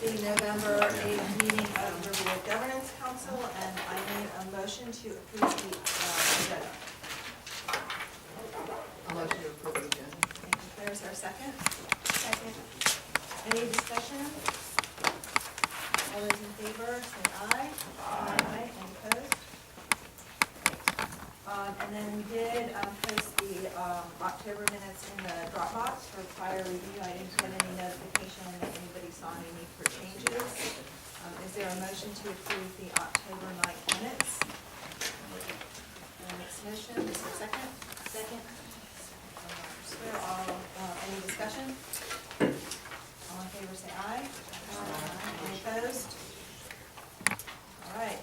the November 8th meeting of Riverwood Governance Council, and I need a motion to approve the agenda. A motion to approve the agenda. Thank you, Claire. Is there a second? Second. Any discussion? All those in favor, say aye. Aye. Any opposed? And then we did post the October minutes in the Dropbox for prior review. I didn't get any notification that anybody saw any need for changes. Is there a motion to approve the October 9th minutes? Next motion, is there a second? Second. Any discussion? All in favor say aye. Any opposed? All right.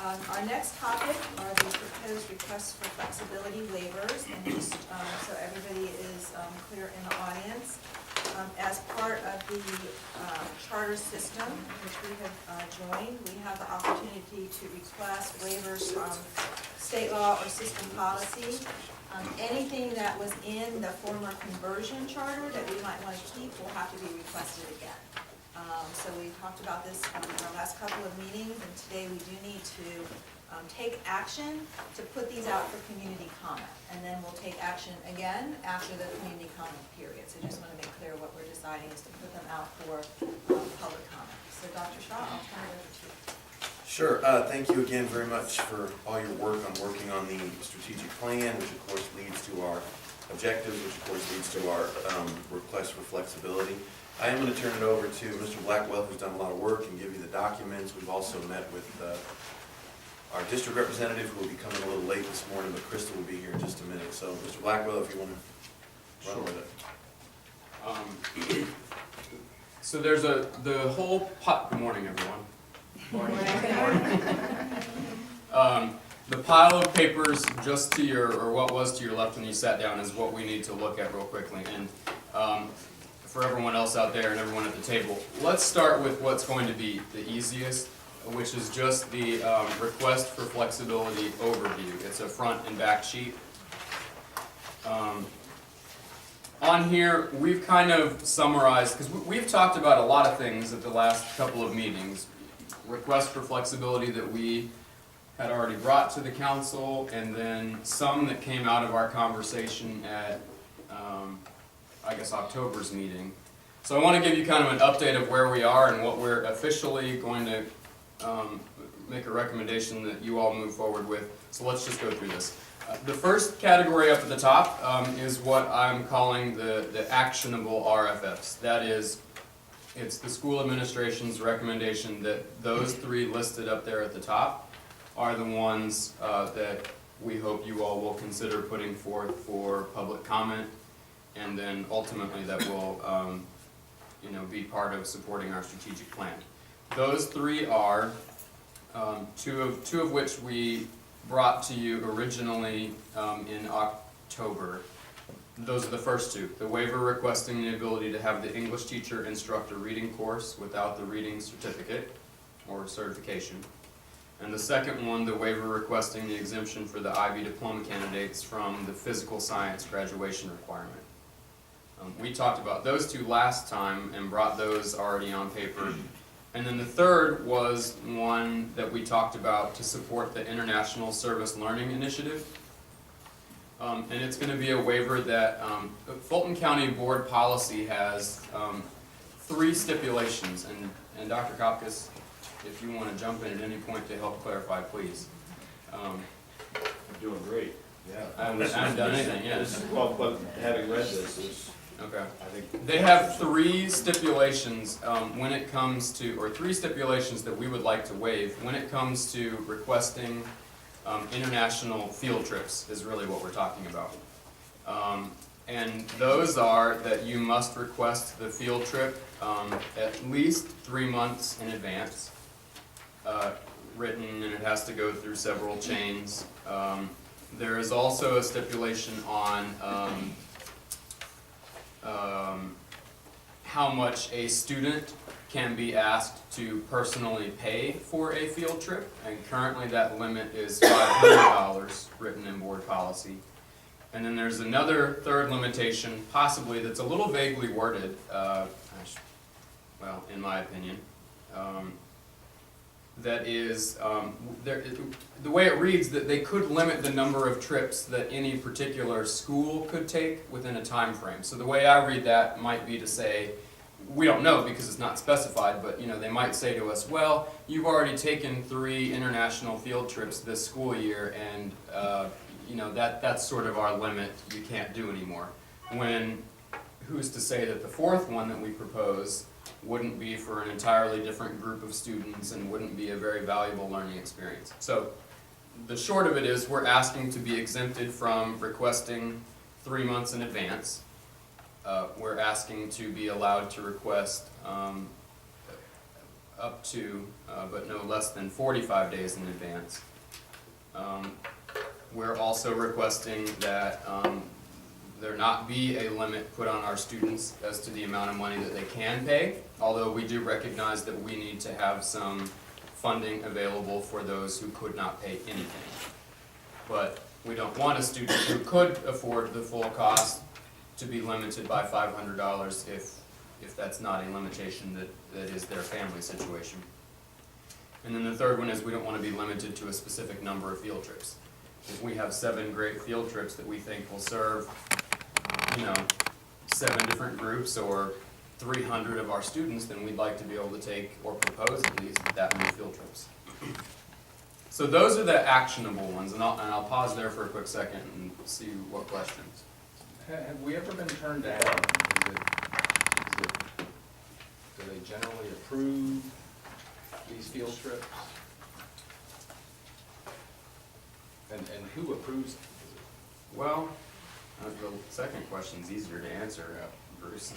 Our next topic are the proposed requests for flexibility waivers, and just so everybody is clear in the audience, as part of the charter system, which we have joined, we have the opportunity to request waivers from state law or system policy. Anything that was in the former conversion charter that we might want to keep will have to be requested again. So we talked about this in our last couple of meetings, and today we do need to take action to put these out for community comment. And then we'll take action again after the community comment period. So just want to make clear what we're deciding is to put them out for public comment. So Dr. Shaw, I'll turn it over to you. Sure. Thank you again very much for all your work on working on the strategic plan, which of course leads to our objectives, which of course leads to our request for flexibility. I am going to turn it over to Mr. Blackwell, who's done a lot of work, and give you the documents. We've also met with our district representative, who will be coming a little late this morning, but Krista will be here in just a minute. So, Mr. Blackwell, if you want to run with it. So there's the whole good morning, everyone. The pile of papers just to your, or what was to your left when you sat down, is what we need to look at real quickly. And for everyone else out there and everyone at the table, let's start with what's going to be the easiest, which is just the request for flexibility overview. It's a front and back sheet. On here, we've kind of summarized, because we've talked about a lot of things at the last couple of meetings. Requests for flexibility that we had already brought to the council, and then some that came out of our conversation at, I guess, October's meeting. So I want to give you kind of an update of where we are and what we're officially going to make a recommendation that you all move forward with. So let's just go through this. The first category up at the top is what I'm calling the actionable RFFs. That is, it's the school administration's recommendation that those three listed up there at the top are the ones that we hope you all will consider putting forth for public comment, and then ultimately that will be part of supporting our strategic plan. Those three are two of which we brought to you originally in October. Those are the first two. The waiver requesting the ability to have the English teacher instruct a reading course without the reading certificate or certification. And the second one, the waiver requesting the exemption for the IB diploma candidates from the physical science graduation requirement. We talked about those two last time and brought those already on paper. And then the third was one that we talked about to support the International Service Learning Initiative. And it's going to be a waiver that Fulton County Board Policy has 3 stipulations. And Dr. Kopkis, if you want to jump in at any point to help clarify, please. I'm doing great. Yeah. I haven't done anything yet. Well, but having read this is, Okay. I think They have 3 stipulations when it comes to, or 3 stipulations that we would like to waive when it comes to requesting international field trips is really what we're talking about. And those are that you must request the field trip at least 3 months in advance, written, and it has to go through several chains. There is also a stipulation on how much a student can be asked to personally pay for a field trip, and currently that limit is $500 written in board policy. And then there's another third limitation, possibly, that's a little vaguely worded. well, in my opinion. That is, the way it reads, that they could limit the number of trips that any particular school could take within a time frame. So the way I read that might be to say, we don't know because it's not specified, but they might say to us, well, you've already taken 3 international field trips this school year, and that's sort of our limit, you can't do anymore. When, who's to say that the 4th one that we propose wouldn't be for an entirely different group of students and wouldn't be a very valuable learning experience. So the short of it is, we're asking to be exempted from requesting 3 months in advance. We're asking to be allowed to request up to, but no less than 45 days in advance. We're also requesting that there not be a limit put on our students as to the amount of money that they can pay, although we do recognize that we need to have some funding available for those who could not pay anything. But we don't want a student who could afford the full cost to be limited by $500 if that's not a limitation that is their family situation. And then the third one is, we don't want to be limited to a specific number of field trips. If we have 7 great field trips that we think will serve 7 different groups or 300 of our students, then we'd like to be able to take, or propose at least, that many field trips. So those are the actionable ones, and I'll pause there for a quick second and see what questions. Have we ever been turned down? Do they generally approve these field trips? And who approves them? Well, the second question's easier to answer, Bruce.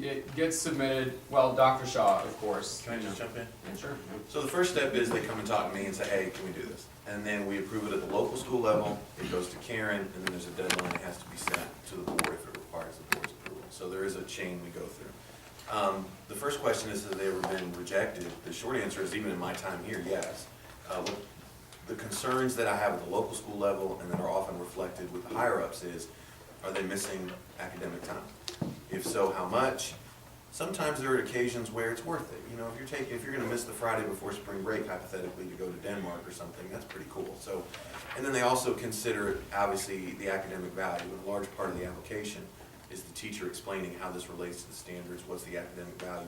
It gets submitted, well, Dr. Shaw, of course. Can I just jump in? Yeah, sure. So the first step is they come and talk to me and say, hey, can we do this? And then we approve it at the local school level, it goes to Karen, and then there's a deadline that has to be sent to the board if it requires the board's approval. So there is a chain we go through. The first question is, have they ever been rejected? The short answer is, even in my time here, yes. The concerns that I have at the local school level and that are often reflected with the higher-ups is, are they missing academic time? If so, how much? Sometimes there are occasions where it's worth it. If you're going to miss the Friday before spring break, hypothetically, to go to Denmark or something, that's pretty cool. So, and then they also consider, obviously, the academic value. And a large part of the application is the teacher explaining how this relates to the standards, what's the academic value,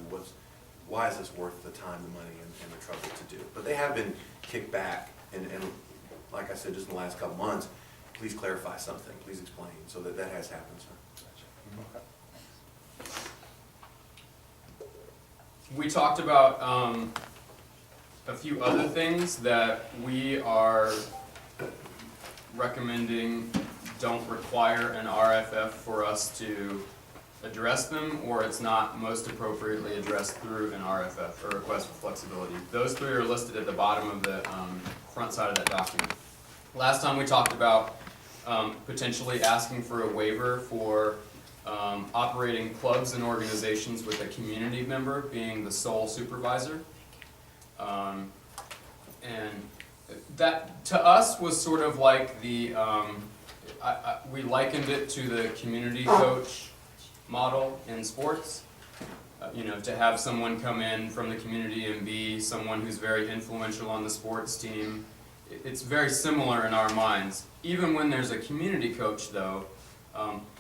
why is this worth the time, the money, and the trouble to do. But they have been kicked back, and like I said, just in the last couple months, please clarify something, please explain, so that has happened, sir. Okay. We talked about a few other things that we are recommending don't require an RFF for us to address them, or it's not most appropriately addressed through an RFF, or request for flexibility. Those 3 are listed at the bottom of the front side of that document. Last time we talked about potentially asking for a waiver for operating clubs and organizations with a community member being the sole supervisor. And that, to us, was sort of like the, we likened it to the community coach model in sports. To have someone come in from the community and be someone who's very influential on the sports team. It's very similar in our minds. Even when there's a community coach, though,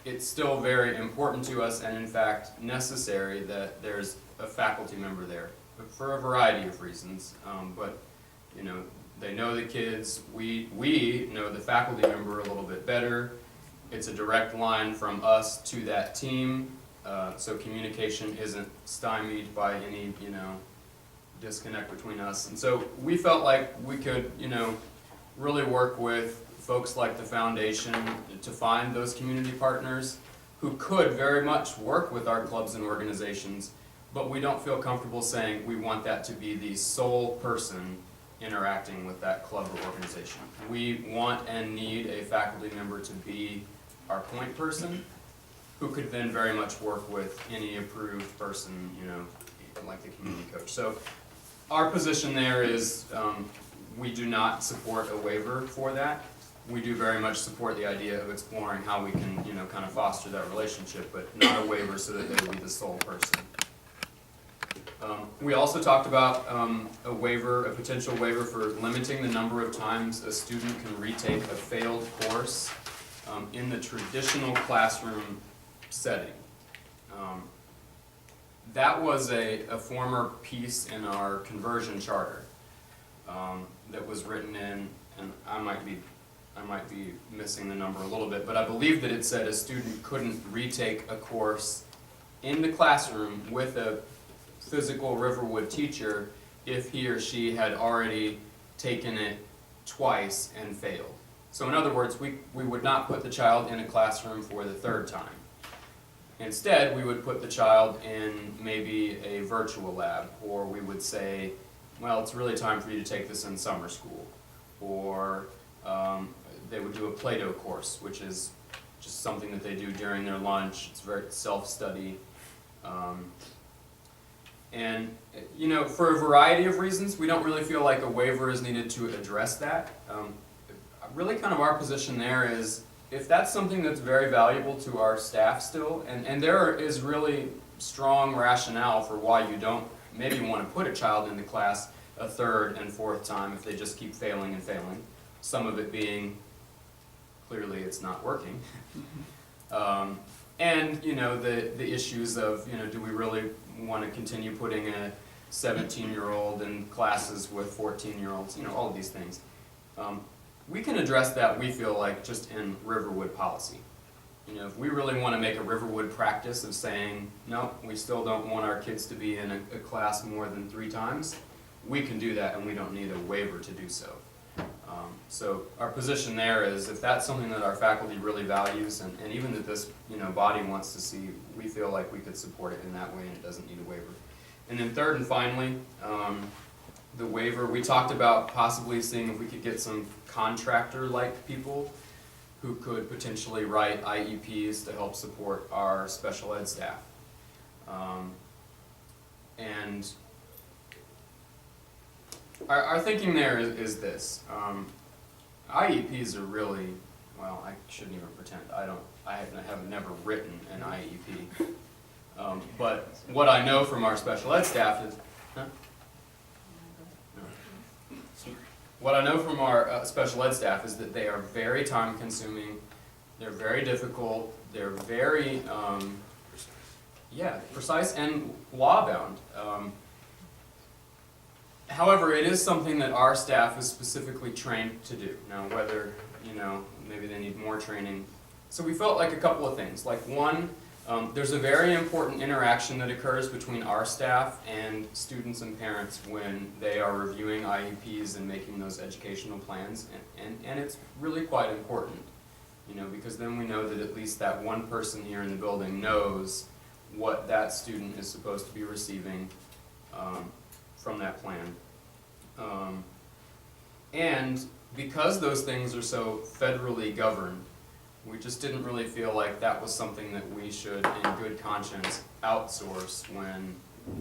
it's still very important to us, and in fact necessary, that there's a faculty member there for a variety of reasons. But they know the kids. We know the faculty member a little bit better. It's a direct line from us to that team, so communication isn't stymied by any disconnect between us. And so we felt like we could really work with folks like the foundation to find those community partners who could very much work with our clubs and organizations, but we don't feel comfortable saying we want that to be the sole person interacting with that club or organization. We want and need a faculty member to be our point person, who could then very much work with any approved person, like the community coach. So our position there is we do not support a waiver for that. we do very much support the idea of exploring how we can, you know, kind of foster that relationship, but not a waiver so that they would be the sole person. We also talked about a waiver, a potential waiver for limiting the number of times a student can retake a failed course in the traditional classroom setting. That was a former piece in our conversion charter that was written in, and I might be missing the number a little bit, but I believe that it said a student couldn't retake a course in the classroom with a physical Riverwood teacher if he or she had already taken it twice and failed. So in other words, we would not put the child in a classroom for the third time. Instead, we would put the child in maybe a virtual lab, or we would say, well, it's really time for you to take this in summer school. Or they would do a Play-Doh course, which is just something that they do during their lunch. It's very self-study. And, you know, for a variety of reasons, we don't really feel like a waiver is needed to address that. Really kind of our position there is, if that's something that's very valuable to our staff still, and there is really strong rationale for why you don't maybe want to put a child in the class a third and fourth time if they just keep failing and failing, some of it being clearly it's not working. And, you know, the issues of, you know, do we really want to continue putting a 17-year-old in classes with 14-year-olds, you know, all of these things. We can address that, we feel like, just in Riverwood policy. You know, if we really want to make a Riverwood practice of saying, no, we still don't want our kids to be in a class more than 3 times, we can do that and we don't need a waiver to do so. So our position there is, if that's something that our faculty really values, and even that this, you know, body wants to see, we feel like we could support it in that way and it doesn't need a waiver. And then third and finally, the waiver, we talked about possibly seeing if we could get some contractor-like people who could potentially write IEPs to help support our special ed staff. And our thinking there is this. IEPs are really, well, I shouldn't even pretend. I have never written an IEP. But what I know from our special ed staff is, what I know from our special ed staff is that they are very time consuming, they're very difficult, they're very, precise and law bound. However, it is something that our staff is specifically trained to do. Now, whether, you know, maybe they need more training. So we felt like a couple of things. Like one, there's a very important interaction that occurs between our staff and students and parents when they are reviewing IEPs and making those educational plans, and it's really quite important, you know, because then we know that at least that one person here in the building knows what that student is supposed to be receiving from that plan. And because those things are so federally governed, we just didn't really feel like that was something that we should, in good conscience, outsource when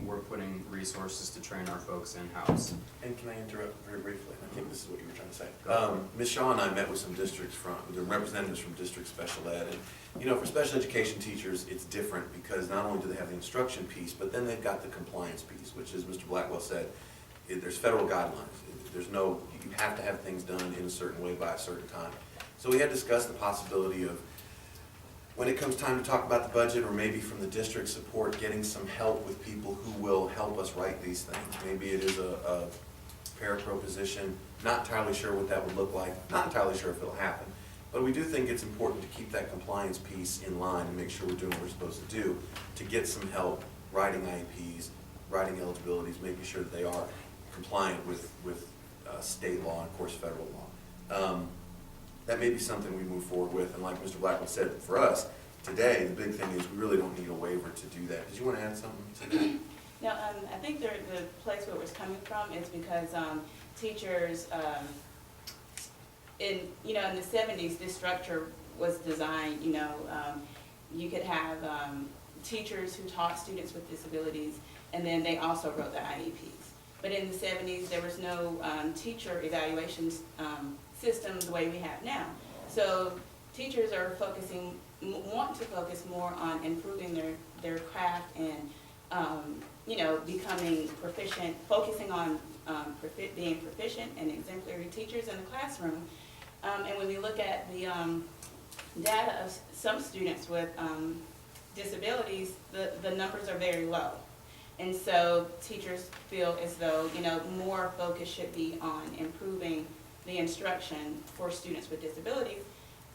we're putting resources to train our folks in-house. And can I interrupt very briefly? I think this is what you were trying to say. Ms. Shaw and I met with some districts the representatives from district special ed, and you know, for special education teachers, it's different because not only do they have the instruction piece, but then they've got the compliance piece, which, as Mr. Blackwell said, there's federal guidelines. There's no, you have to have things done in a certain way by a certain time. So we had discussed the possibility of, when it comes time to talk about the budget, or maybe from the district support, getting some help with people who will help us write these things. Maybe it is a parapro position, not entirely sure what that would look like, not entirely sure if it'll happen. But we do think it's important to keep that compliance piece in line and make sure we're doing what we're supposed to do, to get some help writing IEPs, writing eligibilities, making sure that they are compliant with state law and, of course, federal law. That may be something we move forward with, and like Mr. Blackwell said, for us, today, the big thing is we really don't need a waiver to do that. Did you want to add something to that? No, I think the place where it was coming from is because teachers, in the 70s, this structure was designed, you could have teachers who taught students with disabilities, and then they also wrote the IEPs. But in the 70s, there was no teacher evaluation system the way we have now. So teachers are want to focus more on improving their craft and, becoming proficient, focusing on being proficient and exemplary teachers in the classroom. And when we look at the data of some students with disabilities, the numbers are very low. And so teachers feel as though, more focus should be on improving the instruction for students with disabilities.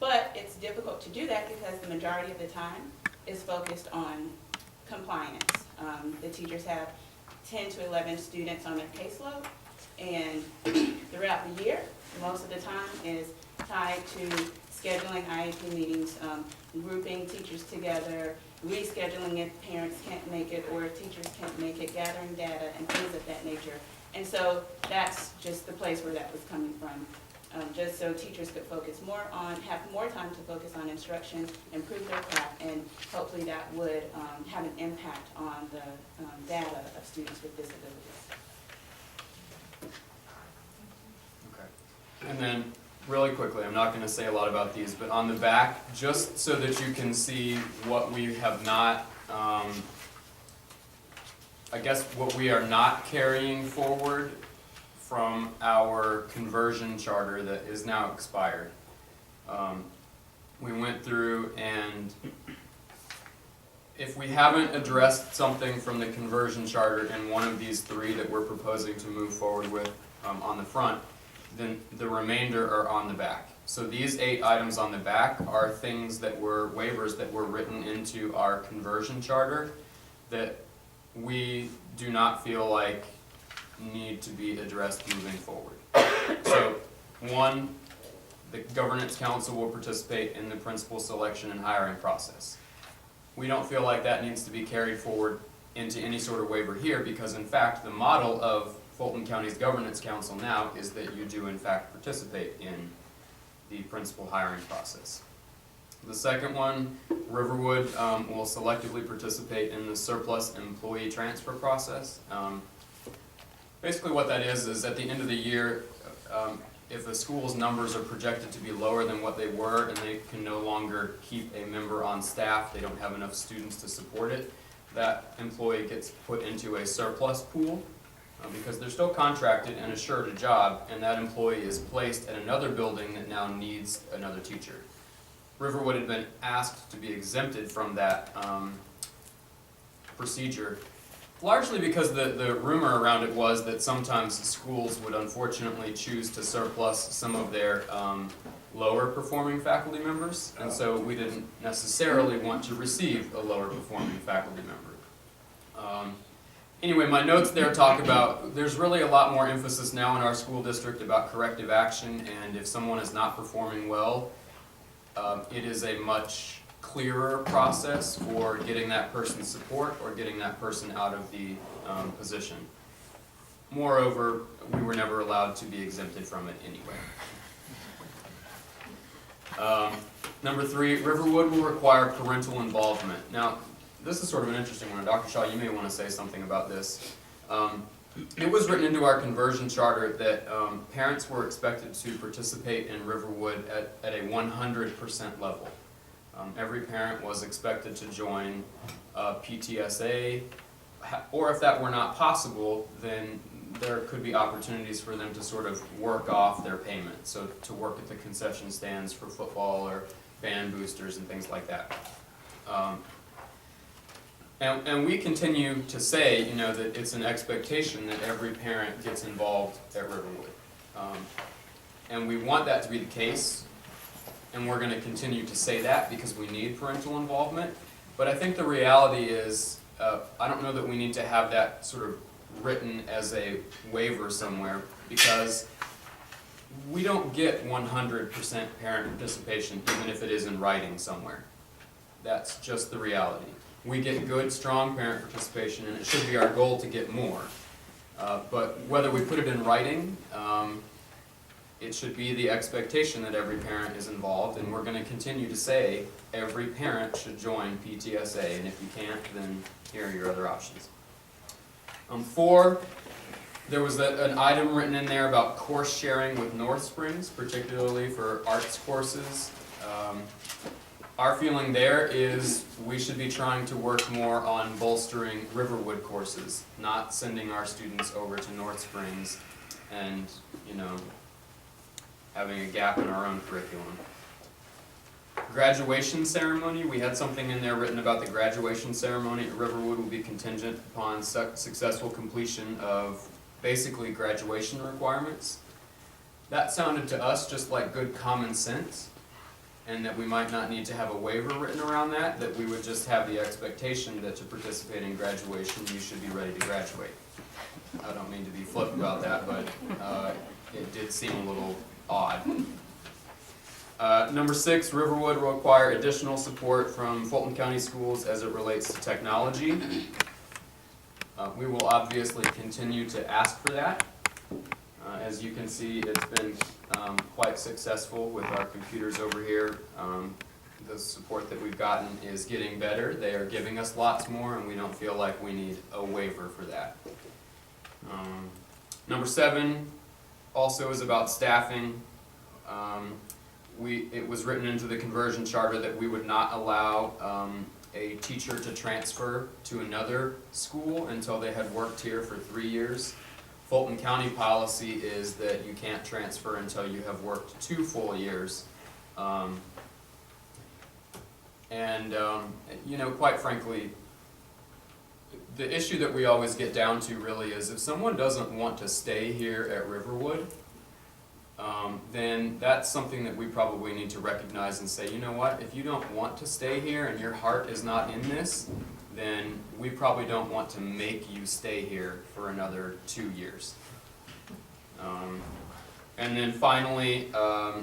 But it's difficult to do that because the majority of the time is focused on compliance. The teachers have 10 to 11 students on their caseload, and throughout the year, most of the time is tied to scheduling IEP meetings, grouping teachers together, rescheduling if parents can't make it or if teachers can't make it, gathering data and things of that nature. And so that's just the place where that was coming from. Just so teachers could have more time to focus on instruction, improve their craft, and hopefully that would have an impact on the data of students with disabilities. Okay. And then, really quickly, I'm not going to say a lot about these, but on the back, just so that you can see what we have not, what we are not carrying forward from our conversion charter that is now expired. We went through, and if we haven't addressed something from the conversion charter in one of these three that we're proposing to move forward with on the front, then the remainder are on the back. So these 8 items on the back are things that were waivers that were written into our conversion charter that we do not feel like need to be addressed moving forward. So 1, the governance council will participate in the principal selection and hiring process. We don't feel like that needs to be carried forward into any sort of waiver here because in fact the model of Fulton County's governance council now is that you do in fact participate in the principal hiring process. The second one, Riverwood will selectively participate in the surplus employee transfer process. Basically what that is at the end of the year, if a school's numbers are projected to be lower than what they were and they can no longer keep a member on staff, they don't have enough students to support it, that employee gets put into a surplus pool because they're still contracted and assured a job, and that employee is placed at another building that now needs another teacher. Riverwood had been asked to be exempted from that procedure, largely because the rumor around it was that sometimes schools would unfortunately choose to surplus some of their lower performing faculty members, and so we didn't necessarily want to receive a lower performing faculty member. Anyway, my notes there talk about, there's really a lot more emphasis now in our school district about corrective action, and if someone is not performing well, it is a much clearer process for getting that person support or getting that person out of the position. Moreover, we were never allowed to be exempted from it anyway. Number 3, Riverwood will require parental involvement. Now, this is sort of an interesting one. Dr. Shaw, you may want to say something about this. It was written into our conversion charter that parents were expected to participate in Riverwood at a 100% level. Every parent was expected to join PTSA, or if that were not possible, then there could be opportunities for them to sort of work off their payment. So to work at the concession stands for football or band boosters and things like that. And we continue to say, that it's an expectation that every parent gets involved at Riverwood. And we want that to be the case, and we're going to continue to say that because we need parental involvement. But I think the reality is, I don't know that we need to have that sort of written as a waiver somewhere, because we don't get 100% parent participation even if it is in writing somewhere. That's just the reality. We get good, strong parent participation, and it should be our goal to get more. But whether we put it in writing, it should be the expectation that every parent is involved, and we're going to continue to say every parent should join PTSA, and if you can't, then here are your other options. 4, There was an item written in there about course sharing with North Springs, particularly for arts courses. Our feeling there is we should be trying to work more on bolstering Riverwood courses, not sending our students over to North Springs and, you know, having a gap in our own curriculum. Graduation ceremony, we had something in there written about the graduation ceremony at Riverwood will be contingent upon successful completion of basically graduation requirements. That sounded to us just like good common sense, and that we might not need to have a waiver written around that we would just have the expectation that to participate in graduation, you should be ready to graduate. I don't mean to be flip about that, but it did seem a little odd. Number 6, Riverwood will require additional support from Fulton County Schools as it relates to technology. We will obviously continue to ask for that. As you can see, it's been quite successful with our computers over here. The support that we've gotten is getting better. They are giving us lots more, and we don't feel like we need a waiver for that. Number 7 also is about staffing. It was written into the conversion charter that we would not allow a teacher to transfer to another school until they had worked here for 3 years. Fulton County policy is that you can't transfer until you have worked 2 full years. You know, quite frankly, the issue that we always get down to really is if someone doesn't want to stay here at Riverwood, then that's something that we probably need to recognize and say, you know what, if you don't want to stay here and your heart is not in this, then we probably don't want to make you stay here for another 2 years. And then finally, there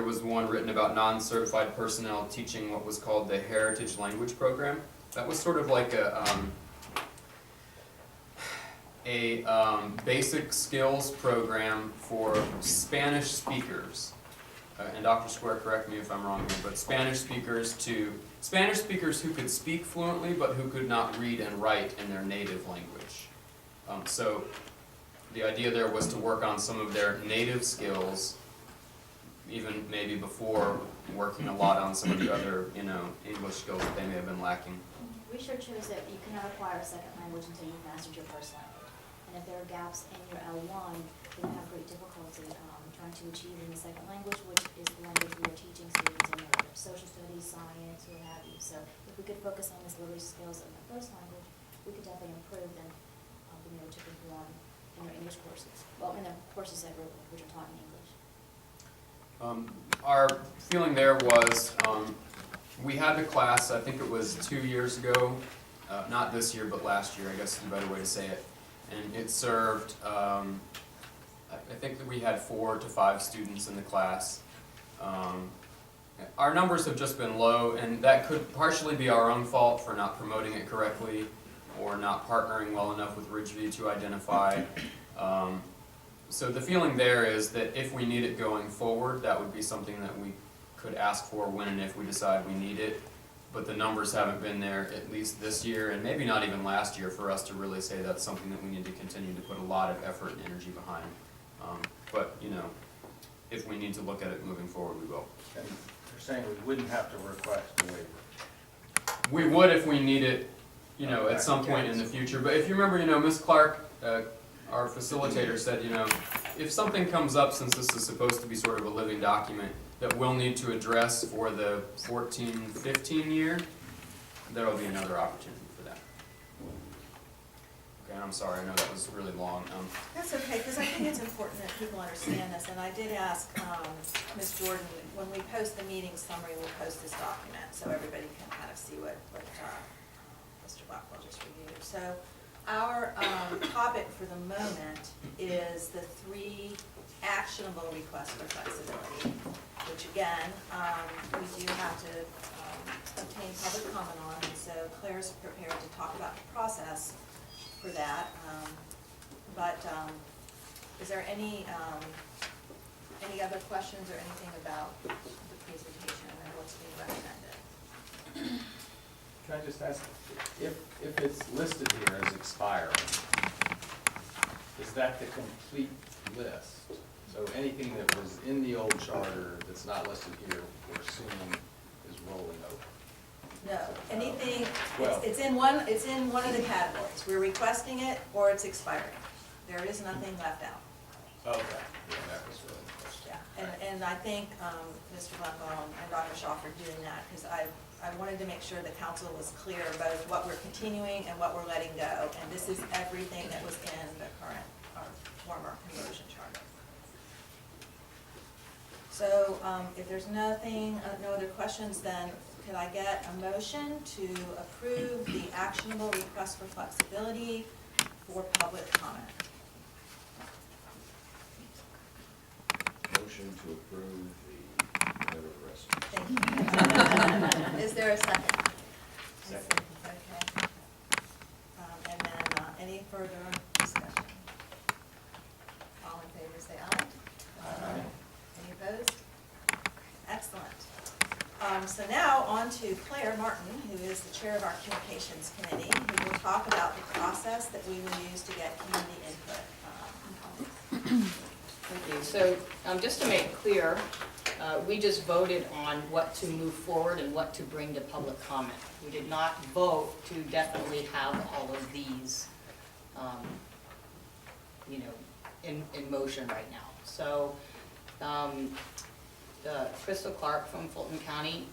was one written about non-certified personnel teaching what was called the Heritage Language Program. That was sort of like a basic skills program for Spanish speakers. And Dr. Square, correct me if I'm wrong here, but Spanish speakers who could speak fluently but who could not read and write in their native language. So the idea there was to work on some of their native skills, even maybe before working a lot on some of the other, you know, English skills that they may have been lacking. Research shows that you cannot acquire a second language until you've mastered your first language. And if there are gaps in your L1, then you have great difficulty trying to achieve in the second language, which is the language we are teaching students in their social studies, science, what have you. So if we could focus on this literacy skills in the first language, we could definitely improve them being able to perform in their English courses. Well, in the courses that which are taught in English. Our feeling there was, we had the class, I think it was 2 years ago, not this year, but last year, I guess is a better way to say it. And it served, I think that we had 4 to 5 students in the class. Our numbers have just been low, and that could partially be our own fault for not promoting it correctly or not partnering well enough with Ridgeview to identify. So the feeling there is that if we need it going forward, that would be something that we could ask for when and if we decide we need it. But the numbers haven't been there at least this year, and maybe not even last year, for us to really say that's something that we need to continue to put a lot of effort and energy behind. But, you know, if we need to look at it moving forward, we will. And you're saying we wouldn't have to request a waiver? We would if we need it, you know, at some point in the future. But if you remember, you know, Ms. Clark, our facilitator, said, you know, if something comes up, since this is supposed to be sort of a living document, that we'll need to address for the 14-15 year, there will be another opportunity for that. Okay, I'm sorry, I know that was really long. That's okay, because I think it's important that people understand this, and I did ask Ms. Jordan, when we post the meeting summary, we'll post this document, so everybody can kind of see what Mr. Blackwell just reviewed. So our topic for the moment is the 3 actionable requests for flexibility, which again, we do have to obtain public comment on, and so Claire's prepared to talk about the process for that. Is there any other questions or anything about the presentation and what's being recommended? Can I just ask, if it's listed here as expiring, is that the complete list? So anything that was in the old charter that's not listed here, we're assuming is rolling over? No, anything, Well- it's in one of the categories. We're requesting it or it's expiring. There is nothing left out. Okay. Yeah, that was really the question. Yeah, and I think Mr. Blackwell and Dr. Shaw for doing that, because I wanted to make sure the council was clear both what we're continuing and what we're letting go. And this is everything that was in the current, or former conversion charter. So if there's nothing, no other questions, then could I get a motion to approve the actionable request for flexibility for public comment? Motion to approve the letter of rest. Thank you. Is there a second? Second. Okay. And then any further discussion? All in favor, say aye. Aye. Any opposed? Excellent. So now on to Claire Martin, who is the chair of our communications committee, who will talk about the process that we will use to get community input. Thank you. So, just to make clear, we just voted on what to move forward and what to bring to public comment. We did not vote to definitely have all of these, in motion right now. So, Crystal Clark from Fulton County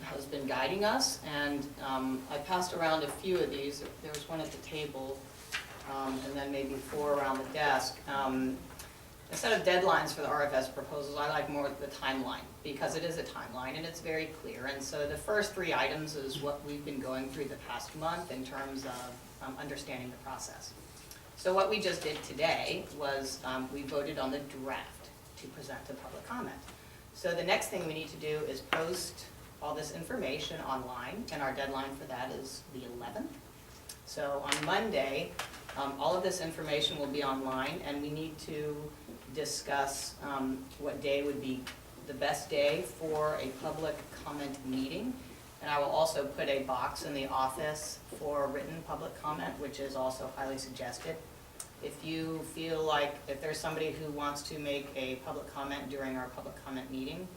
has been guiding us, and I passed around a few of these. There was one at the table, and then maybe 4 around the desk. Instead of deadlines for the RFS proposals, I like more the timeline, because it is a timeline and it's very clear. And so the first 3 items is what we've been going through the past month in terms of understanding the process. So what we just did today was we voted on the draft to present to public comment. So the next thing we need to do is post all this information online, and our deadline for that is the 11th. So on Monday, all of this information will be online, and we need to discuss what day would be the best day for a public comment meeting. And I will also put a box in the office for written public comment, which is also highly suggested. If you feel like, if there's somebody who wants to make a public comment during our public comment meeting,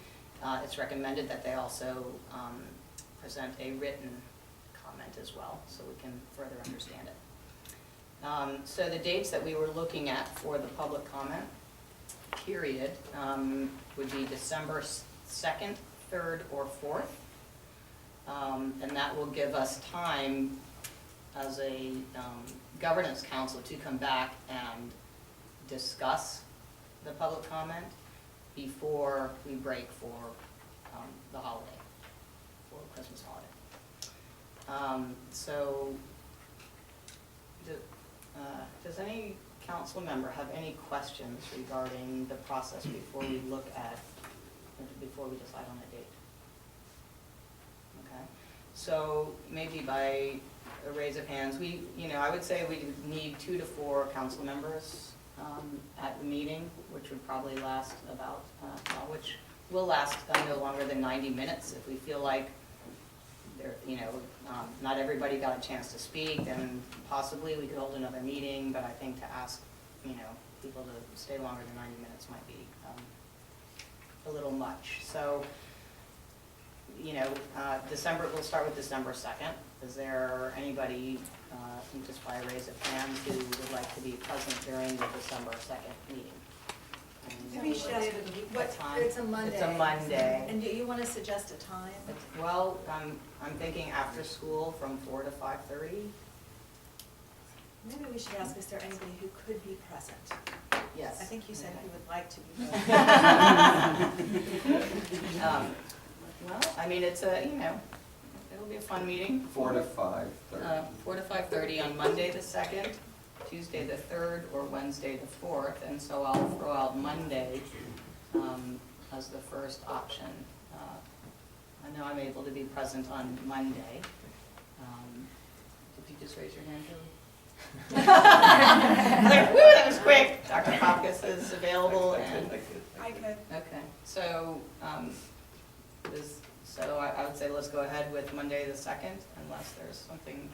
it's recommended that they also present a written comment as well, so we can further understand it. So the dates that we were looking at for the public comment period would be December 2nd, 3rd, or 4th. And that will give us time as a governance council to come back and discuss the public comment before we break for the holiday, for Christmas holiday. So does any council member have any questions regarding the process before we look at, before we decide on a date? Okay, so maybe by a raise of hands, I would say we need 2 to 4 council members at the meeting, which would probably last about, which will last no longer than 90 minutes. If we feel like there, not everybody got a chance to speak, then possibly we could hold another meeting, but I think to ask, people to stay longer than 90 minutes might be a little much. So, December, we'll start with December 2nd. Is there anybody, just by a raise of hands, who would like to be present during the December 2nd meeting? Maybe you should ask, What time? It's a Monday. It's a Monday. And do you want to suggest a time? Well, I'm thinking after school from 4 to 5:30. Maybe we should ask, is there anybody who could be present? Yes. I think you said you would like to be present. Well, it's it'll be a fun meeting. 4 to 5:30. 4 to 5:30 on Monday the 2nd, Tuesday the 3rd, or Wednesday the 4th, and so I'll throw out Monday as the first option. I know I'm able to be present on Monday. Did you just raise your hand, Julie? Like, woo, that was quick. Dr. Hopkins is available, and I could. okay, so I would say let's go ahead with Monday the 2nd, unless there's something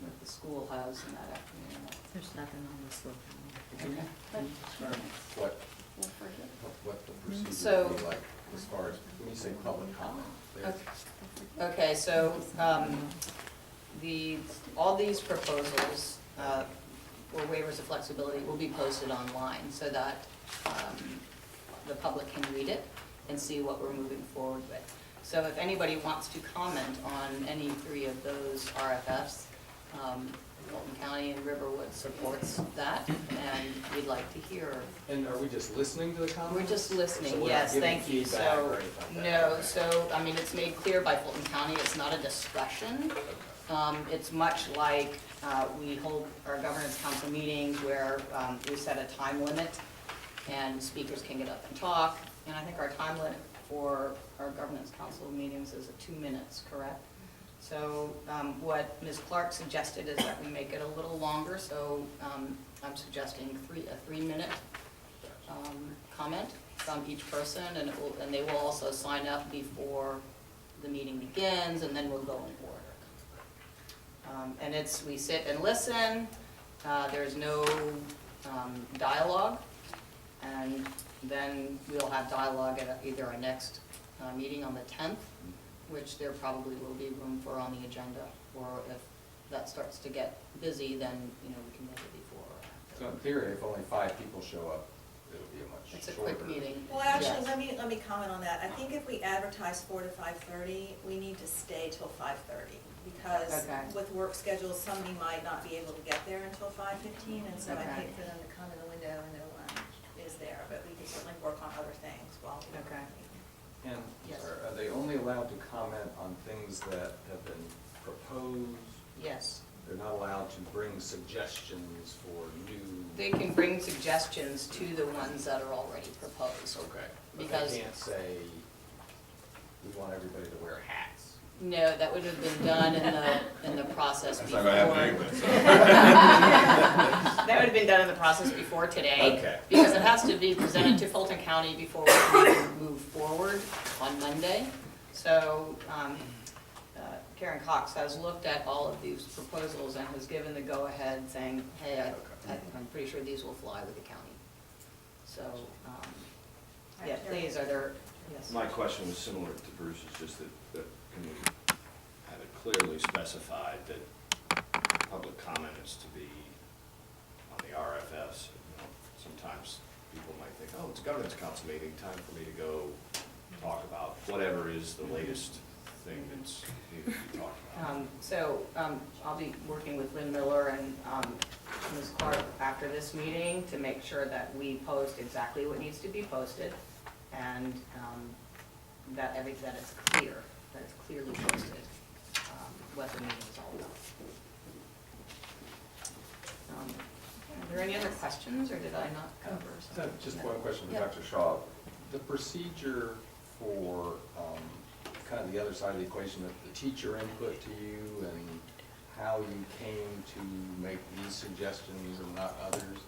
that the school has in that afternoon. There's nothing on this list. Okay. Can you describe what the procedure So- would be like as far as, when you say public comment? there- Okay, so, all these proposals, or waivers of flexibility will be posted online so that, the public can read it and see what we're moving forward with. So if anybody wants to comment on any three of those RFFs, Fulton County and Riverwood supports that, and we'd like to hear. And are we just listening to the comments? We're just So listening, we're not yes, giving thank you. feedback So, or anything like that? no, Okay. so, I mean, it's made clear by Fulton County, it's not a discussion. Okay. It's much like, we hold our governance council meetings where, we set a time limit and speakers can get up and talk. And I think our time limit for our governance council meetings is 2 minutes, correct? So, what Ms. Clark suggested is that we make it a little longer, so, I'm suggesting a 3-minute, comment from each person, and they will also sign up before the meeting begins, and then we'll go in order. And we sit and listen, there's no, dialogue, and then we'll have dialogue at either our next, meeting on the 10th, which there probably will be room for on the agenda, or if that starts to get busy, then, we can make it before or after. So in theory, if only 5 people show up, it'll be a much It's a shorter. quick meeting. Well, actually, Yes. let me comment on that. I think if we advertise 4 to 5:30, we need to stay till 5:30. Because Okay. with work schedules, somebody might not be able to get there until 5:15, and so I Okay. hate for them to come in the window and no one is there. But we can certainly work on other things while we're Okay. meeting. And Yes. are they only allowed to comment on things that have been proposed? Yes. They're not allowed to bring suggestions for new? They can bring suggestions to the ones that are already proposed. Okay. But Because- they can't say, we want everybody to wear hats. No, that would have been done in the process That's before. not gonna happen anyway, so. That would have been done in the process before today. Okay. Because it has to be presented to Fulton County before we can even move forward on Monday. So, Karen Cox has looked at all of these proposals and has given the go-ahead saying, hey, I'm pretty sure these will fly with the county. So, yeah, please, are there, yes? My question was similar to Bruce's, just that can we have it clearly specified that public comment is to be on the RFS? Sometimes people might think, oh, it's a governance council meeting, time for me to go talk about whatever is the latest thing that's needed to be talked about. I'll be working with Lynn Miller and Ms. Clark after this meeting to make sure that we post exactly what needs to be posted and that it's clear, that it's clearly posted, what the meeting is all about. Are there any other questions, or did I not cover something? Just No. one question for Yeah. Dr. Shaw. The procedure for kind of the other side of the equation, the teacher input to you and how you came to make these suggestions and not others,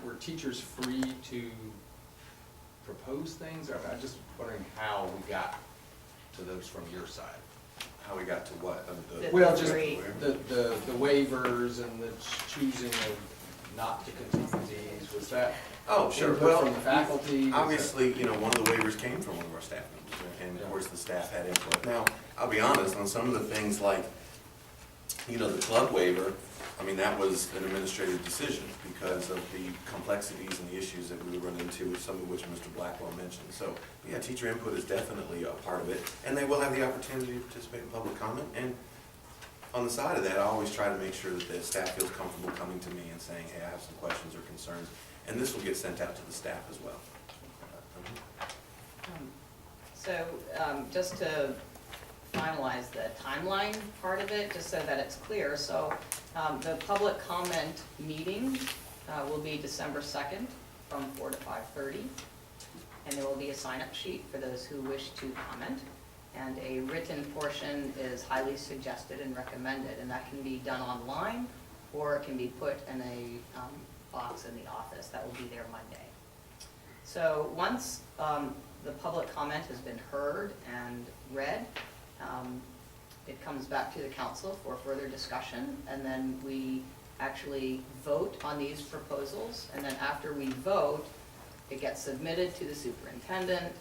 were teachers free to propose things? I'm just wondering how we got to those from your side. How we got to what? Well, just Three. the waivers and the choosing of not to continue these, was that Oh, sure. input Well, from the faculty? Was that- obviously, one of the waivers came from one of our staff members, and of course, the staff had input. Now, I'll be honest, on some of the things like, the club waiver, that was an administrative decision because of the complexities and the issues that we would run into, some of which Mr. Blackwell mentioned. So, yeah, teacher input is definitely a part of it, and they will have the opportunity to participate in public comment. And on the side of that, I always try to make sure that the staff feels comfortable coming to me and saying, hey, I have some questions or concerns, and this will get sent out to the staff as well. Just to finalize the timeline part of it, just so that it's clear, so the public comment meeting will be December 2nd from 4 to 5:30, and there will be a sign-up sheet for those who wish to comment, and a written portion is highly suggested and recommended, and that can be done online, or it can be put in a box in the office. That will be there Monday. So once the public comment has been heard and read, it comes back to the council for further discussion, and then we actually vote on these proposals, and then after we vote, it gets submitted to the superintendent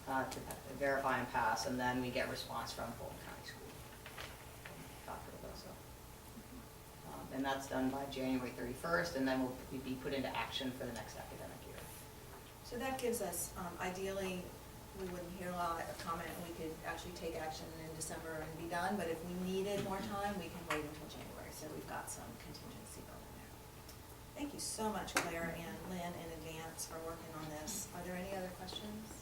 to verify and pass, and then we get response from Fulton County School. Dr. Roboso. And that's done by January 31st, and then we'll be put into action for the next academic year. So that gives us, ideally, we wouldn't hear a lot of comment, and we could actually take action in December and be done, but if we needed more time, we can wait until January, so we've got some contingency built in there. Thank you so much, Claire and Lynn, in advance for working on this. Are there any other questions?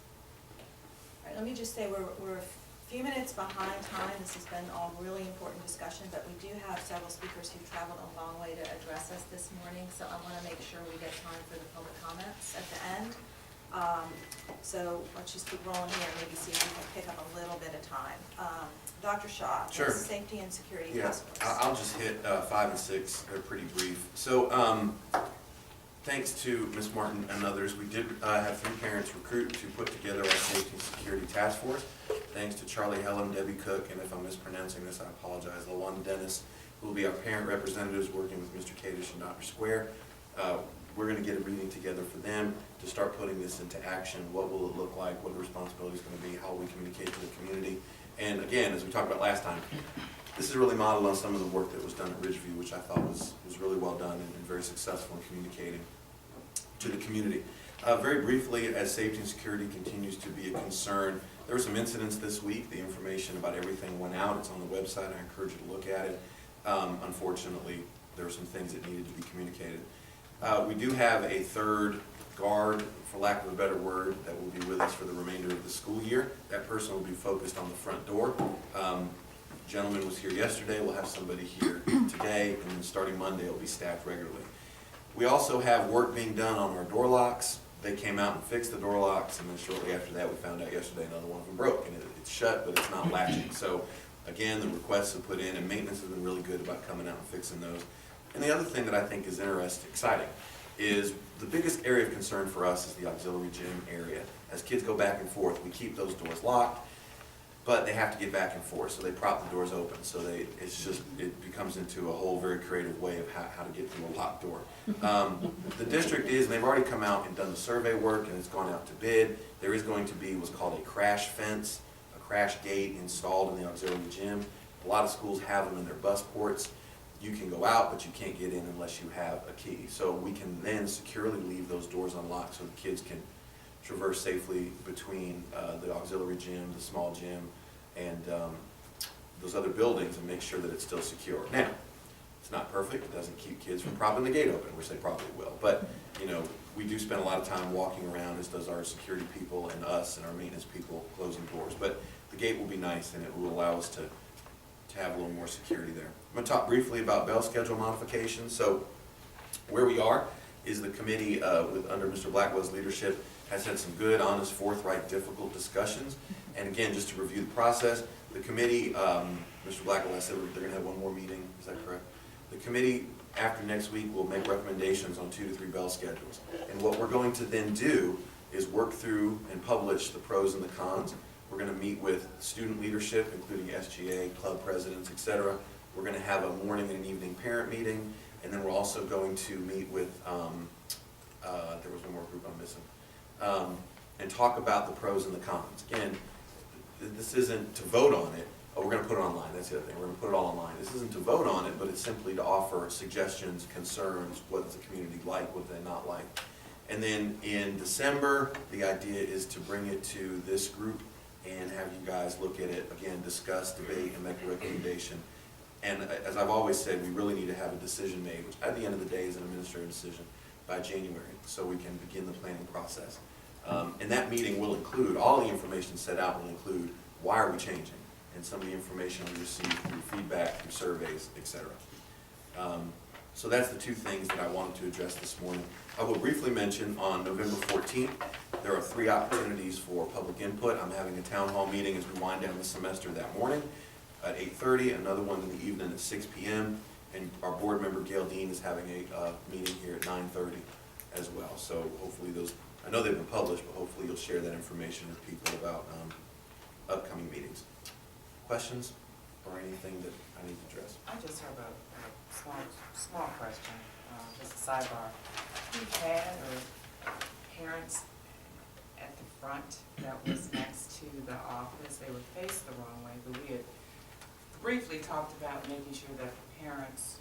All right, let me just say, we're a few minutes behind time. This has been all really important discussion, but we do have several speakers who traveled a long way to address us this morning, so I want to make sure we get time for the public comments at the end. So let's just keep rolling here and maybe see if we can pick up a little bit of time. Dr. Shaw, Sure. the Safety and Security Yeah, Task Force. I'll just hit 5 and 6, they're pretty brief. So, thanks to Ms. Martin and others, we did have 3 parents recruit to put together our Safety and Security Task Force. Thanks to Charlie Helen, Debbie Cook, and if I'm mispronouncing this, I apologize, LaWanda Dennis, who will be our parent representatives working with Mr. Kadish and Dr. Square. We're going to get a meeting together for them to start putting this into action. What will it look like? What the responsibility is going to be? How we communicate to the community? And again, as we talked about last time, this is really modeled on some of the work that was done at Ridgeview, which I thought was really well done and very successful in communicating to the community. Very briefly, as safety and security continues to be a concern, there were some incidents this week. The information about everything went out. It's on the website. I encourage you to look at it. Unfortunately, there were some things that needed to be communicated. We do have a 3rd guard, for lack of a better word, that will be with us for the remainder of the school year. That person will be focused on the front door. Gentleman was here yesterday. We'll have somebody here today, and then starting Monday, it will be staffed regularly. We also have work being done on our door locks. They came out and fixed the door locks, and then shortly after that, we found out yesterday another one of them broke, and it's shut, but it's not latching. So again, the requests have put in, and maintenance has been really good about coming out and fixing those. And the other thing that I think is interesting, exciting, is the biggest area of concern for us is the auxiliary gym area. As kids go back and forth, we keep those doors locked, but they have to get back and forth, so they prop the doors open. So it becomes into a whole very creative way of how to get through a locked door. The district is, and they've already come out and done the survey work, and it's gone out to bid. There is going to be what's called a crash fence, a crash gate installed in the auxiliary gym. A lot of schools have them in their bus ports. You can go out, but you can't get in unless you have a key. So we can then securely leave those doors unlocked so the kids can traverse safely between the auxiliary gym, the small gym, and those other buildings and make sure that it's still secure. Now, it's not perfect. It doesn't keep kids from propping the gate open, which they probably will. But, you know, we do spend a lot of time walking around, as does our security people and us and our maintenance people closing doors. But the gate will be nice, and it will allow us to have a little more security there. I'm going to talk briefly about bell schedule modifications. So where we are is the committee, under Mr. Blackwell's leadership, has had some good, honest, forthright, difficult discussions. And again, just to review the process, the committee, Mr. Blackwell, I said they're going to have one more meeting. Is that correct? The committee, after next week, will make recommendations on 2 to 3 bell schedules. And what we're going to then do is work through and publish the pros and the cons. We're going to meet with student leadership, including SGA, club presidents, etc. We're going to have a morning and an evening parent meeting, and then we're also going to meet with, there was one more group I'm missing, and talk about the pros and the cons. Again, this isn't to vote on it. Oh, we're going to put it online. That's the other thing. We're going to put it all online. This isn't to vote on it, but it's simply to offer suggestions, concerns, what does the community like, what do they not like. And then in December, the idea is to bring it to this group and have you guys look at it, again, discuss, debate, and make a recommendation. And as I've always said, we really need to have a decision made, which at the end of the day is an administrative decision, by January, so we can begin the planning process. And that meeting will include, all the information set out will include why are we changing, and some of the information we received through feedback, through surveys, etc. So that's the 2 things that I wanted to address this morning. I will briefly mention on November 14th, there are 3 opportunities for public input. I'm having a town hall meeting as we wind down the semester that morning at 8:30, another one in the evening at 6 p.m., and our board member Gail Dean is having a meeting here at 9:30 as well. So hopefully those, I know they've been published, but hopefully you'll share that information with people about upcoming meetings. Questions? or anything that I need to address? I just have a small question, just a sidebar. We had parents at the front that was next to the office, they were faced the wrong way, but we had briefly talked about making sure that the parents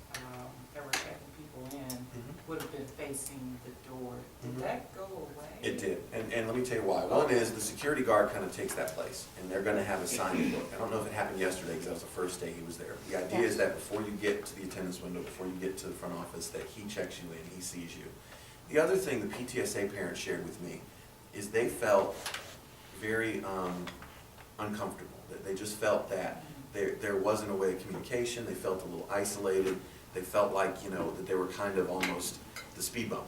that were checking people in would have been facing the door. Did that go away? It did, and let me tell you why. One is the security guard kind of takes that place, and they're gonna have a sign book. I don't know if it happened yesterday, because that was the first day he was there. The idea is that before you get to the attendance window, before you get to the front office, that he checks you in, he sees you. The other thing the PTSA parents shared with me is they felt very uncomfortable. That they just felt that there wasn't a way of communication, they felt a little isolated, they felt like, you know, that they were kind of almost the speed bump.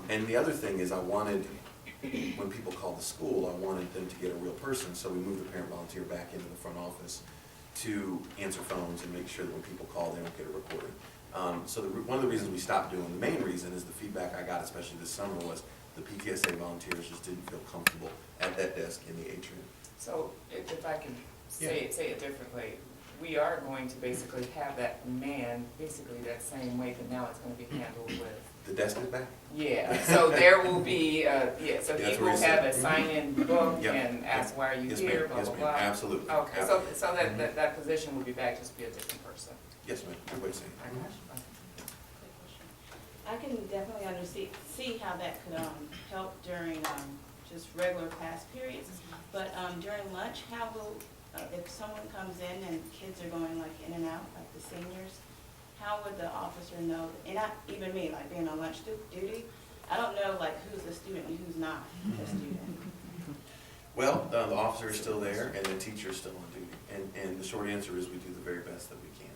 And the other thing is I wanted, when people called the school, I wanted them to get a real person, so we moved the parent volunteer back into the front office to answer phones and make sure that when people call, they don't get a recording. So one of the reasons we stopped doing, the main reason is the feedback I got, especially this summer, was the PTSA volunteers just didn't feel comfortable at that desk in the atrium. So if I can say it differently, we are going to basically have that man, basically that same way, but now it's gonna be handled with. The desk is back? Yeah, so there will be, so That's he what will he have said. a sign-in book Yep. and ask, why are you Yes, here, ma'am. blah, Yes, blah, ma'am. blah. Absolutely. Okay, Absolutely. so that position will be back, just be a different person. Yes, ma'am, good way to say I it. got you. I can definitely see how that could help during just regular class periods. But during lunch, how will, if someone comes in and kids are going like in and out, like the seniors, how would the officer know, and not even me, like being on lunch duty, I don't know like who's a student and who's not a student. Well, the officer is still there and the teacher is still on duty. And the short answer is we do the very best that we can.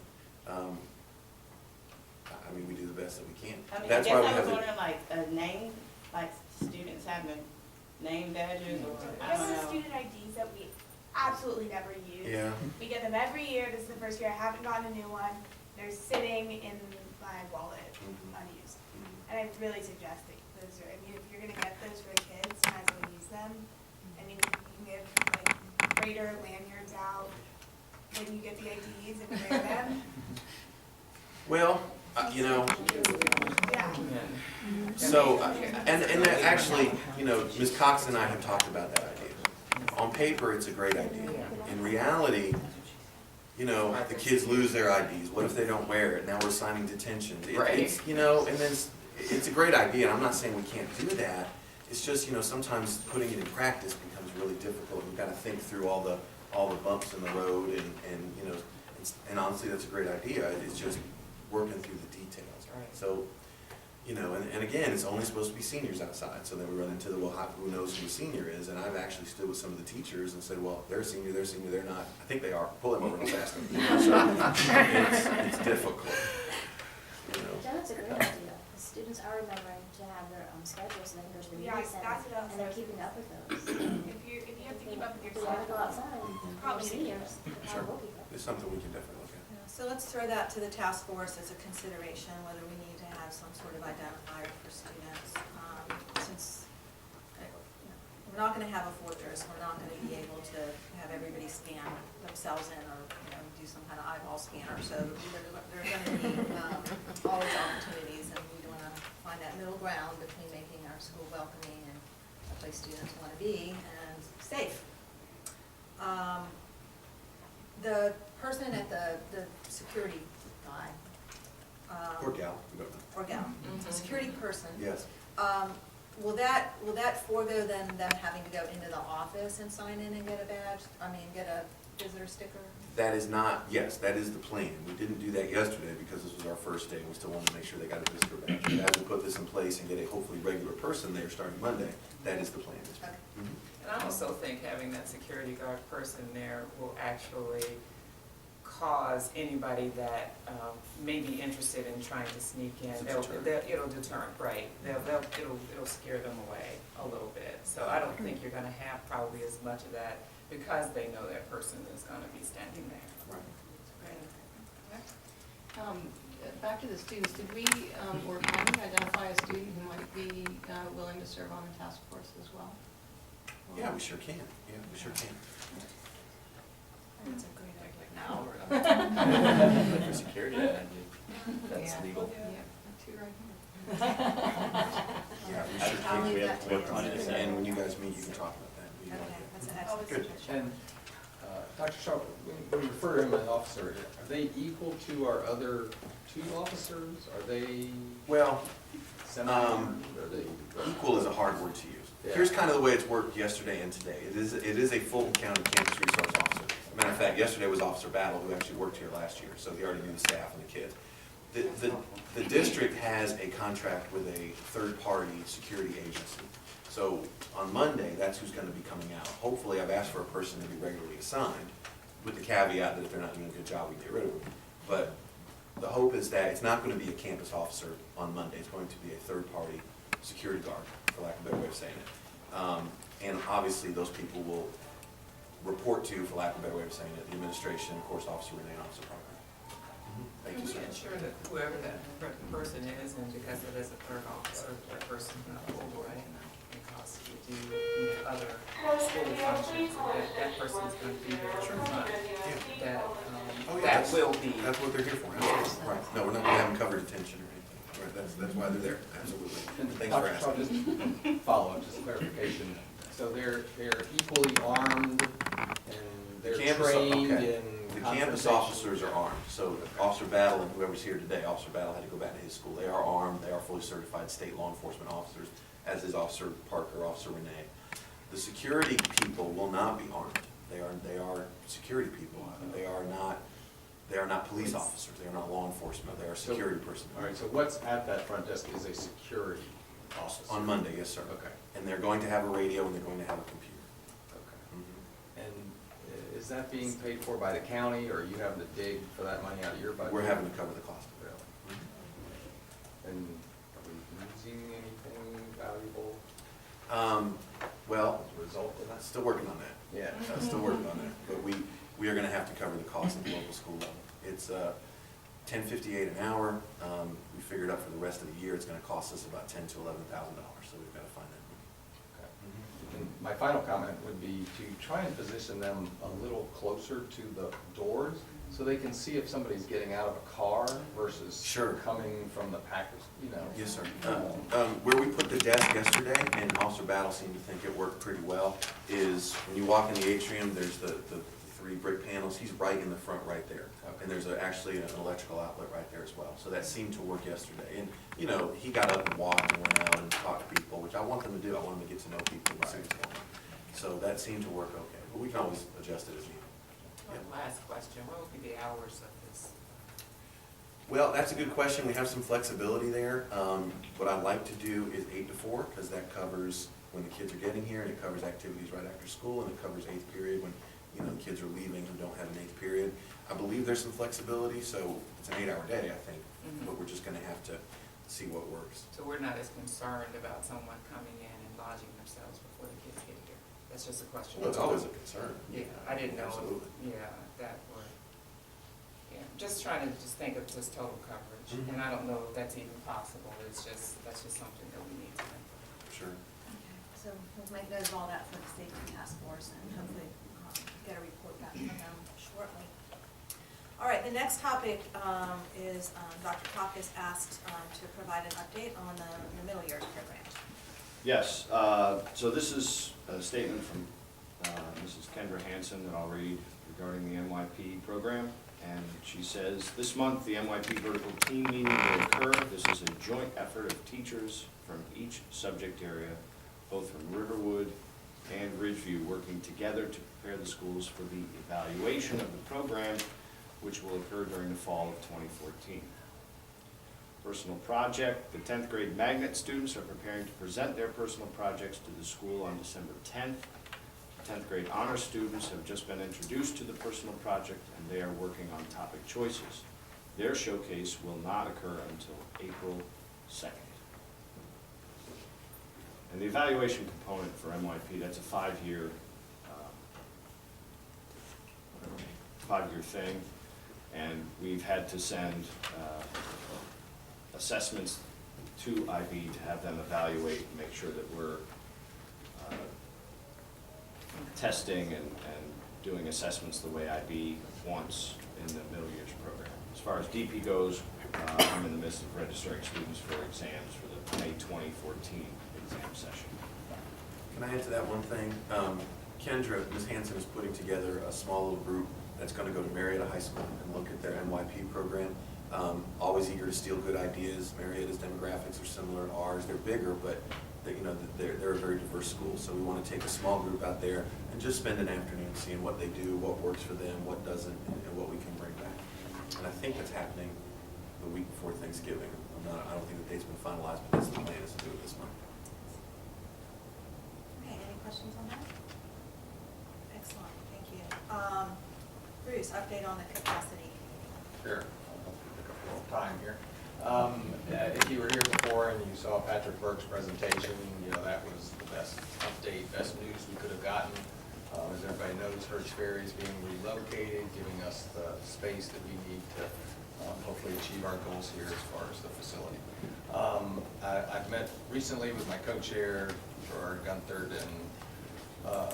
I mean, we do the best that we can. I mean, I That's guess why we I have was the, wondering like a name, like students having name badges or, I There don't are know. student IDs that we absolutely never use. yeah, We get them every year. This is the first year I haven't gotten a new one. They're sitting in my wallet, unused. And I really suggest that those are, I mean, if you're gonna get those for the kids, might as well use them. I mean, you can give like greater lanyards out when you get the IDs and wear them. well, you know, Yeah. so, and that actually, you know, Ms. Cox and I have talked about that idea. On paper, it's a great idea. In reality, you know, the kids lose their IDs. What if they don't wear it? Now we're signing detentions. It's, you know, and then it's a great idea, and I'm not saying we can't do that. It's just, you know, sometimes putting it in practice becomes really difficult. We've got to think through all the bumps in the road, and you know, and honestly, that's a great idea. It's just working through the details. Right. So, you know, and again, it's only supposed to be seniors outside, so then we run into the, well, who knows who a senior is? And I've actually stood with some of the teachers and said, well, they're senior, they're not. I think they are. Pull them over and ask them. So it's difficult, you know. That's a great idea. The students are remembering to have their schedules, so they can go to the Yeah, media center, that's what I was and they're thinking. keeping up with those. If you have to keep up with your If they want to go schedule. outside, Probably seniors, they Sure. probably will keep up. It's something we can definitely look at. So let's throw that to the task force as a consideration, whether we need to have some sort of identifier for students. Since we're not gonna have a fortress, we're not gonna be able to have everybody scan themselves in or, you know, do some kind of eyeball scanner. So there's gonna be always opportunities, and we wanna find that middle ground between making our school welcoming and a place students wanna be and safe. The person at the security guy, Or gal, we don't know. or gal, security person, Yes. will that forego them having to go into the office and sign in and get a badge, get a visitor sticker? That is not, yes, that is the plan. We didn't do that yesterday because this was our first day. We still wanted to make sure they got a visitor badge. But as we put this in place and get a hopefully regular person there starting Monday, that is the plan. Okay. Mhm. And I also think having that security guard person there will actually cause anybody that may be interested in trying to sneak in, It's a deterrent. it'll deter, right, it'll scare them away a little bit. So I don't think you're gonna have probably as much of that because they know that person is gonna be standing there. Right. Back to the students, did we, or can we identify a student who might be willing to serve on the task force as well? Yeah, we sure can. Yeah, we sure can. That's a great idea. Like now or For security, that's Yeah. legal. Yeah, two right Yeah, we should I'll leave we that have to to work you. on it, and when you guys meet, you can talk about that. We Okay, like it. that's an excellent Good. suggestion. And, Dr. Shaw, when you refer to him as an officer, are they equal to our other two officers? Are they Well, semi-armed? Are they? equal is a hard word to use. Yeah. Here's kind of the way it's worked yesterday and today. It is a Fulton County Campus Resource Officer. Matter of fact, yesterday was Officer Battle, who actually worked here last year, so he already knew the staff and the kids. The district has a contract with a third-party security agency. So on Monday, that's who's gonna be coming out. Hopefully, I've asked for a person to be regularly assigned, with the caveat that if they're not doing a good job, we get rid of them. But the hope is that it's not gonna be a campus officer on Monday, it's going to be a third-party security guard, for lack of a better way of saying it. And obviously, those people will report to, for lack of a better way of saying it, the administration, of course, Officer Renee and Officer Parker. Thank you, Can sir. we ensure that whoever that person is, and because it is a third officer, that person is not overweight, because we do, other school functions, that person is going to be there for fun, that, Oh, yeah, that that's- will be. That's what they're here for, absolutely. Right. No, we're not gonna have them covered detention or anything. Right, that's why they're there, absolutely. And Thanks for Dr. Shaw, asking. just follow up, just clarification. So they're equally armed and they're Campus- trained okay. in The campus confrontation? officers are armed, so Officer Battle and whoever's here today, Officer Battle had to go back to his school. They are armed, they are fully certified state law enforcement officers, as is Officer Parker, Officer Renee. The security people will not be armed. They are security people. They are not police officers, they are not law enforcement, they are So- security personnel. All right, so what's at that front desk is a security officer? On Monday, yes, sir. Okay, And they're going to have a radio and they're going to have a computer. okay. Mhm. And is that being paid for by the county, or are you having to dig for that money out of your budget? We're having to cover the cost of Really? it. And are we losing anything valuable Well, as a result of that? still working on that. Yeah. Still working on that, but we are gonna have to cover the cost at the local school level. It's $10.58 an hour. We figured out for the rest of the year, it's gonna cost us about $10,000 to $11,000, so we've gotta find that money. Okay. And my final comment would be to try and position them a little closer to the doors so they can see if somebody's getting out of a car versus Sure. coming from the Packers, Yes, sir. Where we put the desk yesterday, and Officer Battle seemed to think it worked pretty well, is when you walk in the atrium, there's the three brick panels. He's right in the front right there. Okay. And there's actually an electrical outlet right there as well. So that seemed to work yesterday. And, he got up and walked and went out and talked to people, which I want them to do. I want them to get to know people and see what's going on. So that seemed to work okay. But we can always adjust it as needed. One last question, what would be the hours of this? Well, that's a good question. We have some flexibility there. What I'd like to do is 8 to 4, because that covers when the kids are getting here, and it covers activities right after school, and it covers 8th period when, the kids are leaving who don't have an 8th period. I believe there's some flexibility, so it's an 8-hour day, I think, but we're just gonna have to see what works. So we're not as concerned about someone coming in and lodging themselves before the kids get here? That's just a question. Well, it's always a concern. Yeah, I didn't know. Absolutely. Yeah, that would, just trying to just think of just total coverage, Mhm. and I don't know if that's even possible, that's just something that we need to think Sure. So we'll make note of all that for the safety task force and hopefully get a report back from them shortly. All right, the next topic is Dr. Caucus asked to provide an update on the middle years program. Yes, so this is a statement from Mrs. Kendra Hansen that I'll read regarding the NYP program. And she says, this month, the NYP Vertical Team Meeting will occur. This is a joint effort of teachers from each subject area, both from Riverwood and Ridgeview, working together to prepare the schools for the evaluation of the program, which will occur during the fall of 2014. Personal project, the 10th grade magnet students are preparing to present their personal projects to the school on December 10th. 10th grade honor students have just been introduced to the personal project and they are working on topic choices. Their showcase will not occur until April 2nd. And the evaluation component for NYP, that's a 5-year thing, and we've had to send assessments to IB to have them evaluate and make sure that we're testing and doing assessments the way IB wants in the middle years program. As far as DP goes, I'm in the midst of registering students for exams for the May 2014 exam session. Can I add to that one thing? Kendra, Ms. Hanson is putting together a small little group that's going to go to Marietta High School and look at their NYP program. Always eager to steal good ideas. Marietta's demographics are similar to ours. They're bigger, but they're a very diverse school. So we want to take a small group out there and just spend an afternoon seeing what they do, what works for them, what doesn't, and what we can bring back. And I think that's happening the week before Thanksgiving. I don't think the date's been finalized, but that's the plan, is to do it this month. Okay, any questions on that? Excellent, thank you. Bruce, update on the capacity. Sure. I'll pick up a little time here. If you were here before and you saw Patrick Burke's presentation, you know, that was the best update, best news we could have gotten. As everybody knows, Hertz Ferry is being relocated, giving us the space that we need to hopefully achieve our goals here as far as the facility. I've met recently with my co-chair, Gerard Gunthard, and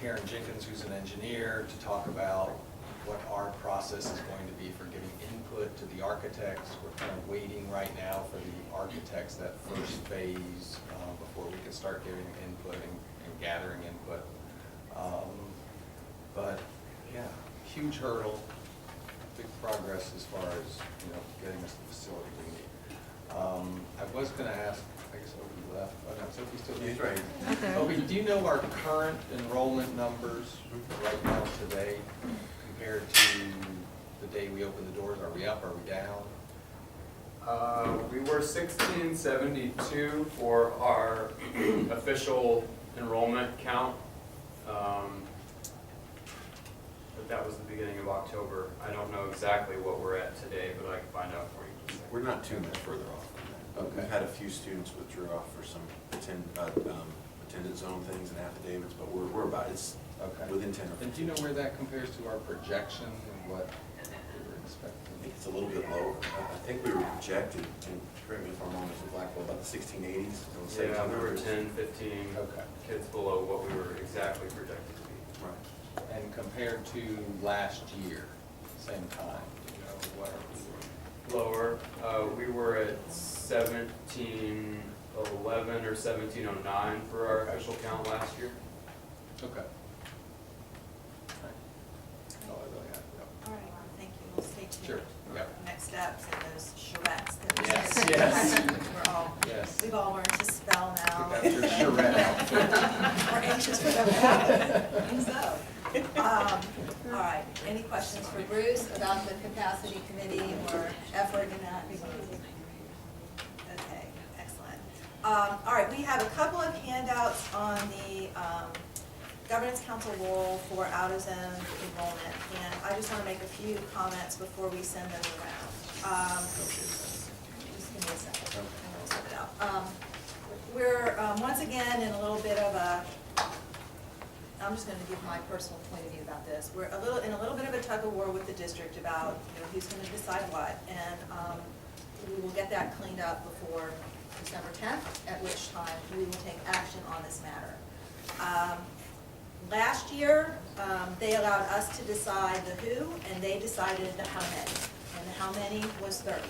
Karen Jenkins, who's an engineer, to talk about what our process is going to be for giving input to the architects. We're kind of waiting right now for the architects, that first phase, before we can start giving input and gathering input. But yeah, huge hurdle, big progress as far as, you know, getting us the facility we need. I was going to ask, I guess Opie left. Oh no, Sophie's still here. He's right. Opie, do you know our current enrollment numbers right now today compared to the day we opened the doors? Are we up? Are we down? We were 1672 for our official enrollment count. But that was the beginning of October. I don't know exactly what we're at today, but I can find out for you. We're not too much further off from that. Okay. We've had a few students withdraw off for some attendance zone things and affidavits, but we're about, it's Okay. within 10 or 15. And do you know where that compares to our projection and what we were expecting? I think it's a little bit lower. I think we were projected, and correct me if I'm wrong, Mr. Blackwell, about the 1680s. Yeah, we were 10, 15 Okay. kids below what we were exactly projected to be. Right. And compared to last year, same time, you know, what are we doing? Lower, we were at 1711 or 1709 for our Okay. official count last year. Okay. Right. Oh, I really have, yep. All right, well, thank you, we'll stay tuned. Sure, yep. for Next steps and those charrettes that we Yes, said. yes. We've Yes. all learned to spell now. Pick up your charrette outfit. We're anxious for them to happen. I think so. All right, any questions for Bruce about the capacity committee or effort in that? Okay, excellent. All right, we have a couple of handouts on the governance council role for out-of-zone enrollment, and I just want to make a few comments before we send those around. Just give me a second, and we'll sort it out. We're, once again, in a little bit of a, I'm just going to give my personal point of view about this. We're in a little bit of a tug of war with the district about, you know, who's going to decide what, and we will get that cleaned up before December 10th, at which time we will take action on this matter. Last year, they allowed us to decide the who, and they decided the how many, and the how many was 30.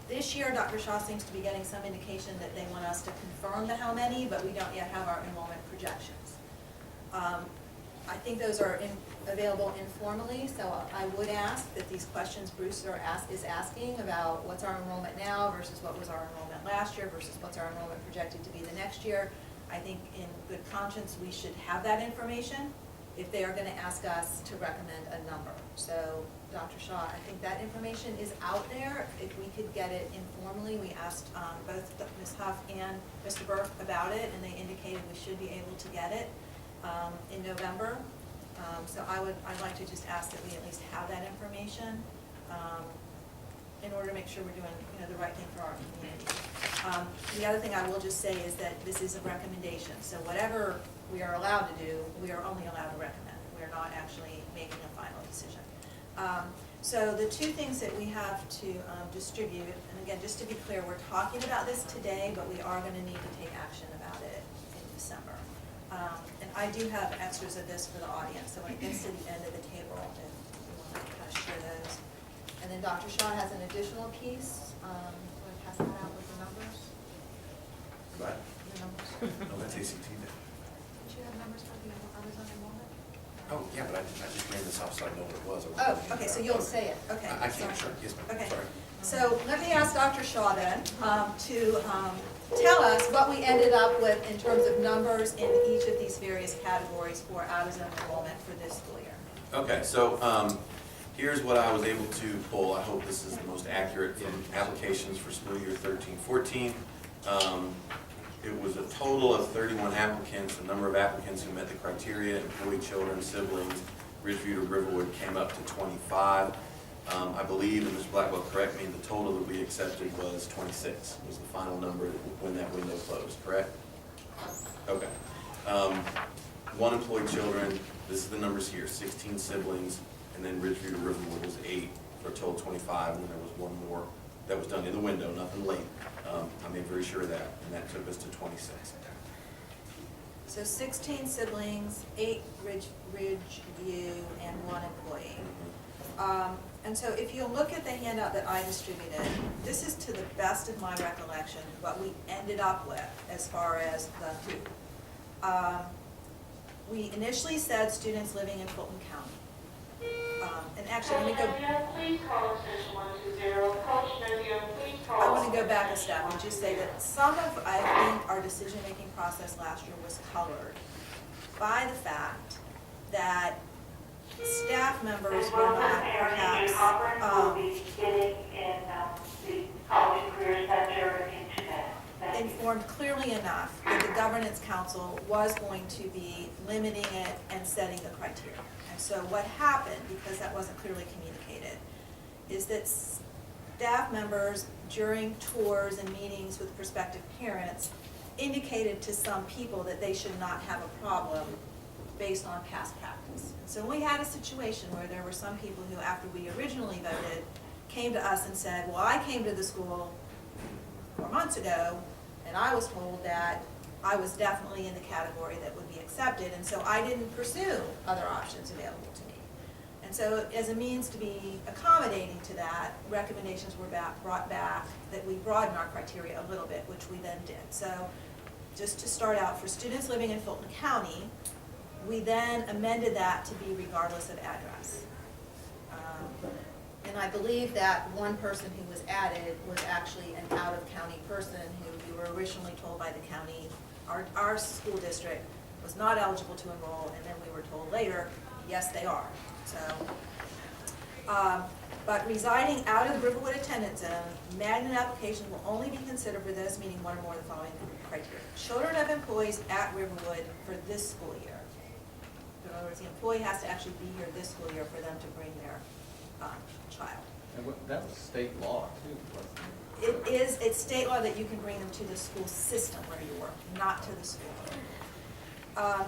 This year, Dr. Shaw seems to be getting some indication that they want us to confirm the how many, but we don't yet have our enrollment projections. I think those are available informally, so I would ask that these questions Bruce is asking about what's our enrollment now versus what was our enrollment last year versus what's our enrollment projected to be the next year. I think in good conscience, we should have that information if they are going to ask us to recommend a number. So, Dr. Shaw, I think that information is out there. If we could get it informally, we asked both Ms. Huff and Mr. Burke about it, and they indicated we should be able to get it in November. So I'd like to just ask that we at least have that information in order to make sure we're doing, you know, the right thing for our community. The other thing I will just say is that this is a recommendation. So whatever we are allowed to do, we are only allowed to recommend. We are not actually making a final decision. So the two things that we have to distribute, and again, just to be clear, we're talking about this today, but we are going to need to take action about it in December. And I do have extras of this for the audience, so when it gets to the end of the table, if you want to kind of share those. And then Dr. Shaw has an additional piece. Want to pass that out with the numbers? Right? The numbers? No, that's ACT then. Did you have numbers for the Arizona enrollment? Oh, yeah, but I just ran this off so I know what it was. Oh, okay, so you'll say it, okay. I can, sorry. sure, yes, ma'am, Okay. sorry. So let me ask Dr. Shaw then to tell us what we ended up with in terms of numbers in each of these various categories for out-of-zone enrollment for this school year. Okay, so here's what I was able to pull. I hope this is the most accurate from applications for school year 13-14. It was a total of 31 applicants. The number of applicants who met the criteria, employee, children, siblings, Ridgeview or Riverwood, came up to 25. I believe, and Mr. Blackwell, correct me, the total that we accepted was 26, was the final number when that window closed, correct? Okay. One employee, children, this is the numbers here, 16 siblings, and then Ridgeview to Riverwood was 8, for a total of 25, and then there was one more that was done in the window, nothing late. I made very sure of that, and that took us to 26. So 16 siblings, 8 Ridgeview, and 1 employee. And so if you look at the handout that I distributed, this is to the best of my recollection what we ended up with as far as the who. We initially said students living in Fulton County. And actually, let me go. Please call extension 120. Coach Novio, please call. I want to go back a step and just say that some of, I think, our decision-making process last year was colored by the fact that staff members were not perhaps, informed clearly enough that the governance council was going to be limiting it and setting the criteria. And so what happened, because that wasn't clearly communicated, is that staff members during tours and meetings with prospective parents indicated to some people that they should not have a problem based on past practice. So we had a situation where there were some people who, after we originally voted, came to us and said, well, I came to the school 4 months ago, and I was told that I was definitely in the category that would be accepted, and so I didn't pursue other options available to me. And so as a means to be accommodating to that, recommendations were brought back that we broaden our criteria a little bit, which we then did. So just to start out, for students living in Fulton County, we then amended that to be regardless of address. And I believe that one person who was added was actually an out-of-county person who we were originally told by the county, our school district was not eligible to enroll, and then we were told later, yes, they are. So, but residing out of the Riverwood attendance zone, magnet applications will only be considered for those meeting one or more of the following criteria. Children of employees at Riverwood for this school year. In other words, the employee has to actually be here this school year for them to bring their child. And that was state law too, wasn't it? It's state law that you can bring them to the school system where you work, not to the school.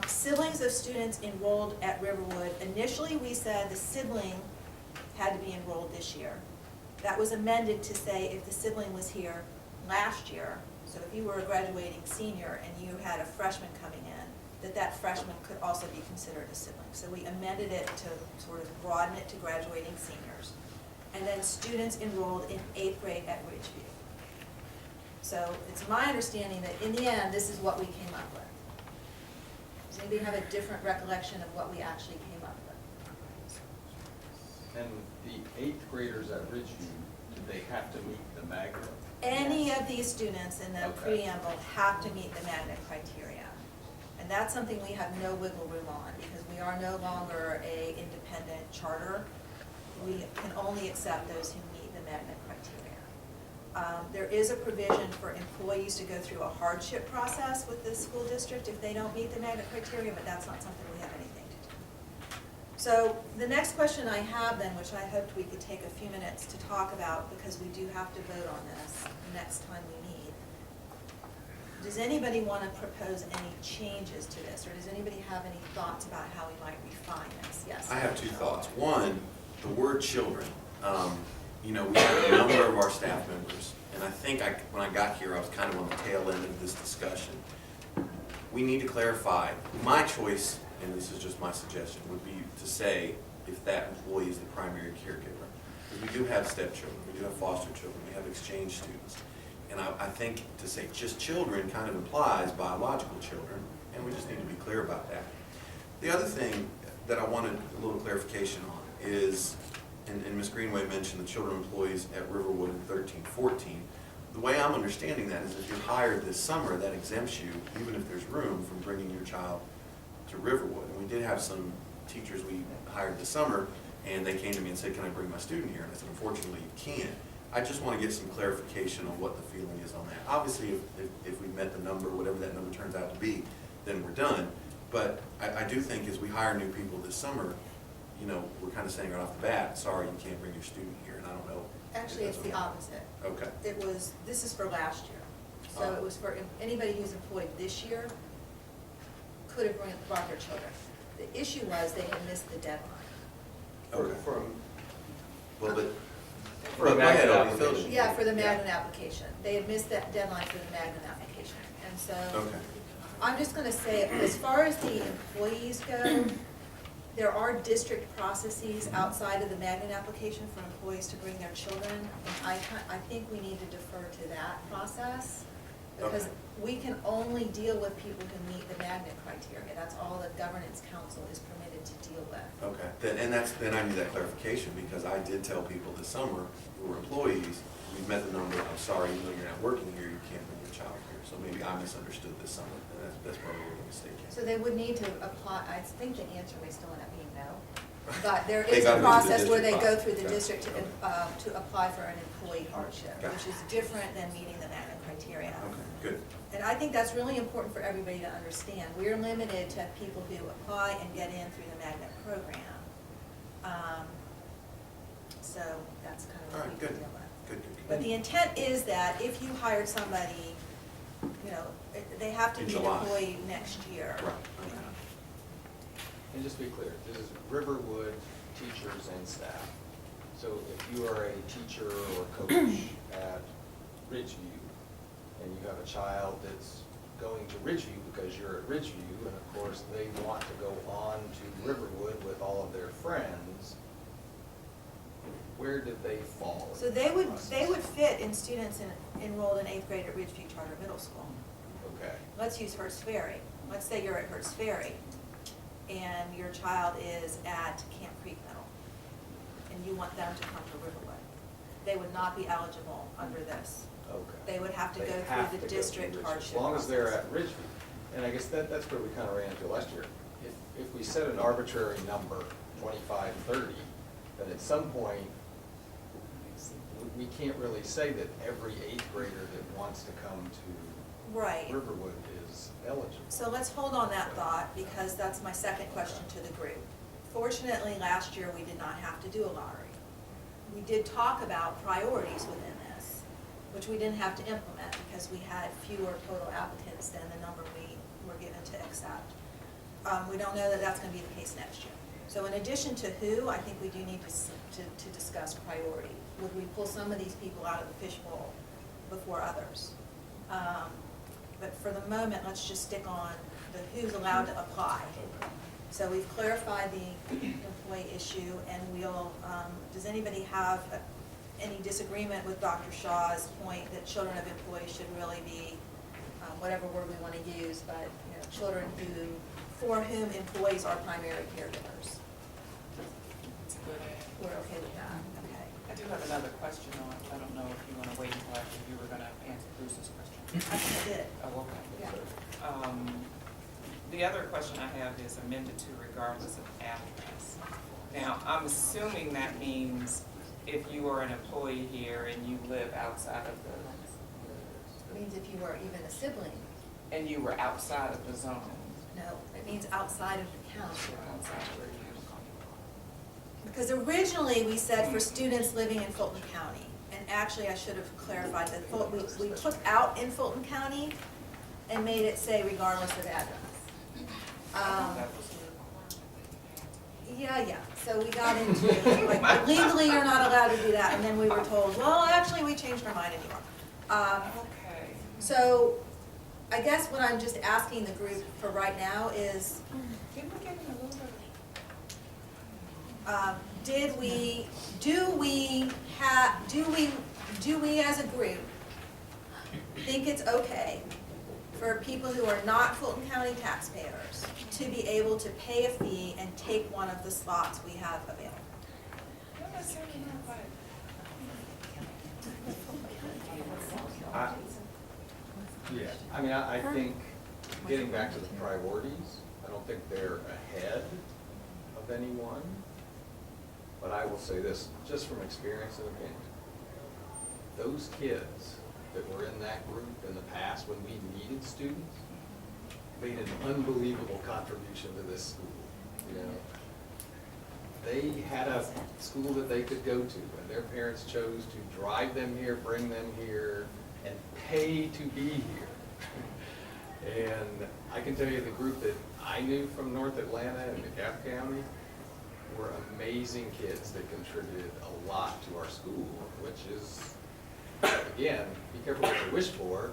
Siblings of students enrolled at Riverwood, initially we said the sibling had to be enrolled this year. That was amended to say if the sibling was here last year, so if you were a graduating senior and you had a freshman coming in, that freshman could also be considered a sibling. So we amended it to sort of broaden it to graduating seniors. And then students enrolled in 8th grade at Ridgeview. So it's my understanding that in the end, this is what we came up with. Does anybody have a different recollection of what we actually came up with? And the 8th graders at Ridgeview, did they have to meet the magnet? Any of these students in the Okay. preamble have to meet the magnet criteria. And that's something we have no wiggle room on because we are no longer an independent charter. We can only accept those who meet the magnet criteria. There is a provision for employees to go through a hardship process with the school district if they don't meet the magnet criteria, but that's not something we have anything to do. So the next question I have then, which I hoped we could take a few minutes to talk about because we do have to vote on this next time we meet. Does anybody want to propose any changes to this, or does anybody have any thoughts about how we might refine this? Yes? I have 2 thoughts. One, the word children. You know, we have a number of our staff members, and I think when I got here, I was kind of on the tail end of this discussion. we need to clarify. My choice, and this is just my suggestion, would be to say if that employee is the primary caregiver. Because we do have stepchildren, we do have foster children, we have exchange students. And I think to say just children kind of implies biological children, and we just need to be clear about that. The other thing that I wanted a little clarification on is, and Ms. Greenway mentioned the children employees at Riverwood in 13-14. The way I'm understanding that is if you're hired this summer, that exempts you, even if there's room, from bringing your child to Riverwood. And we did have some teachers we hired this summer, and they came to me and said, can I bring my student here? And I said, unfortunately, you can't. I just want to get some clarification on what the feeling is on that. Obviously, if we met the number, whatever that number turns out to be, then we're done. But I do think as we hire new people this summer, you know, we're kind of saying right off the bat, sorry, you can't bring your student here, and I don't know. Actually, it's the opposite. Okay. This is for last year. So it was for anybody who's employed this year could have brought their children. The issue was they had missed the deadline. Okay. Well, but. For a Go ahead, magnet Opie, application. finish. Yeah, for the magnet application. They had missed that deadline for the magnet application. And so Okay. I'm just gonna say, as far as the employees go, there are district processes outside of the magnet application for employees to bring their children. And I think we need to defer to that process, because Okay. we can only deal with people who meet the magnet criteria. That's all the governance council is permitted to deal with. Okay, then I need that clarification, because I did tell people this summer who were employees, we've met the number, I'm sorry, even though you're not working here, you can't bring your child here. So maybe I misunderstood this summer, and that's probably a mistake. So they would need to apply, I think the answer may still end up being no. But there They is gotta a go through the process where they district go process. through the Okay. district to apply for an employee hardship, Gotcha. which is different than meeting the magnet criteria. Okay, good. And I think that's really important for everybody to understand. We're limited to people who apply and get in through the magnet program. So that's kind of All what we right, can good, deal with. good, good, But good. the intent is that if you hired somebody, you know, they have to In be an July. employee next year. Right, okay. And just to be clear, this is Riverwood teachers and staff. So if you are a teacher or coach at Ridgeview, and you have a child that's going to Ridgeview because you're at Ridgeview, and of course they want to go on to Riverwood with all of their friends, where did they fall? So they would fit in students enrolled in 8th grade at Ridgeview Charter Middle School. Okay. Let's use Hertz Ferry. Let's say you're at Hertz Ferry and your child is at Camp Creek Middle and you want them to come to Riverwood. They would not be eligible under this. Okay. They would have to They go have through to the go district through Ridgeview. hardship As long as they're process. at Ridgeview. And I guess that's where we kind of ran into last year. If we set an arbitrary number, 25, 30, then at some point, we can't really say that every 8th grader that wants to come to Right. Riverwood is eligible. So let's hold on that thought, because that's my second question to the group. Fortunately, last year, we did not have to do a lottery. We did talk about priorities within this, which we didn't have to implement because we had fewer total applicants than the number we were given to accept. We don't know that that's gonna be the case next year. So in addition to who, I think we do need to discuss priority. Would we pull some of these people out of the fishbowl before others? But for the moment, let's just stick on the who's allowed to apply. So we've clarified the employee issue, and we'll, does anybody have any disagreement with Dr. Shaw's point that children of employees should really be, whatever word we want to use, but, you know, children for whom employees are primary caregivers? That's good. We're okay with that, okay. I do have another question on it. I don't know if you want to wait until after you were going to answer Bruce's question. I think I did. Oh, okay. Yeah. The other question I have is amended to regardless of address. Now, I'm assuming that means if you are an employee here and you live outside of It means if you were even a sibling. and you were outside of the zone, No, it means outside of the county. outside where you, Because originally, we said for students living in Fulton County, and actually, I should have clarified that we took out in Fulton County and made it say regardless of address. that was, Yeah, so we got into, like, legally, you're not allowed to do that, and then we were told, well, actually, we changed our mind anymore. okay. So, I guess what I'm just asking the group for right now is, do we as a group think it's okay for people who are not Fulton County taxpayers to be able to pay a fee and take one of the slots we have available? Yeah, I mean, I think, getting back to the priorities, I don't think they're ahead of anyone. But I will say this, just from experience and opinion, those kids that were in that group in the past when we needed students made an unbelievable contribution to this school, you know. They had a school that they could go to, and their parents chose to drive them here, bring them here, and pay to be here. And I can tell you the group that I knew from North Atlanta and DeKalb County were amazing kids that contributed a lot to our school, which is, again, be careful what you wish for.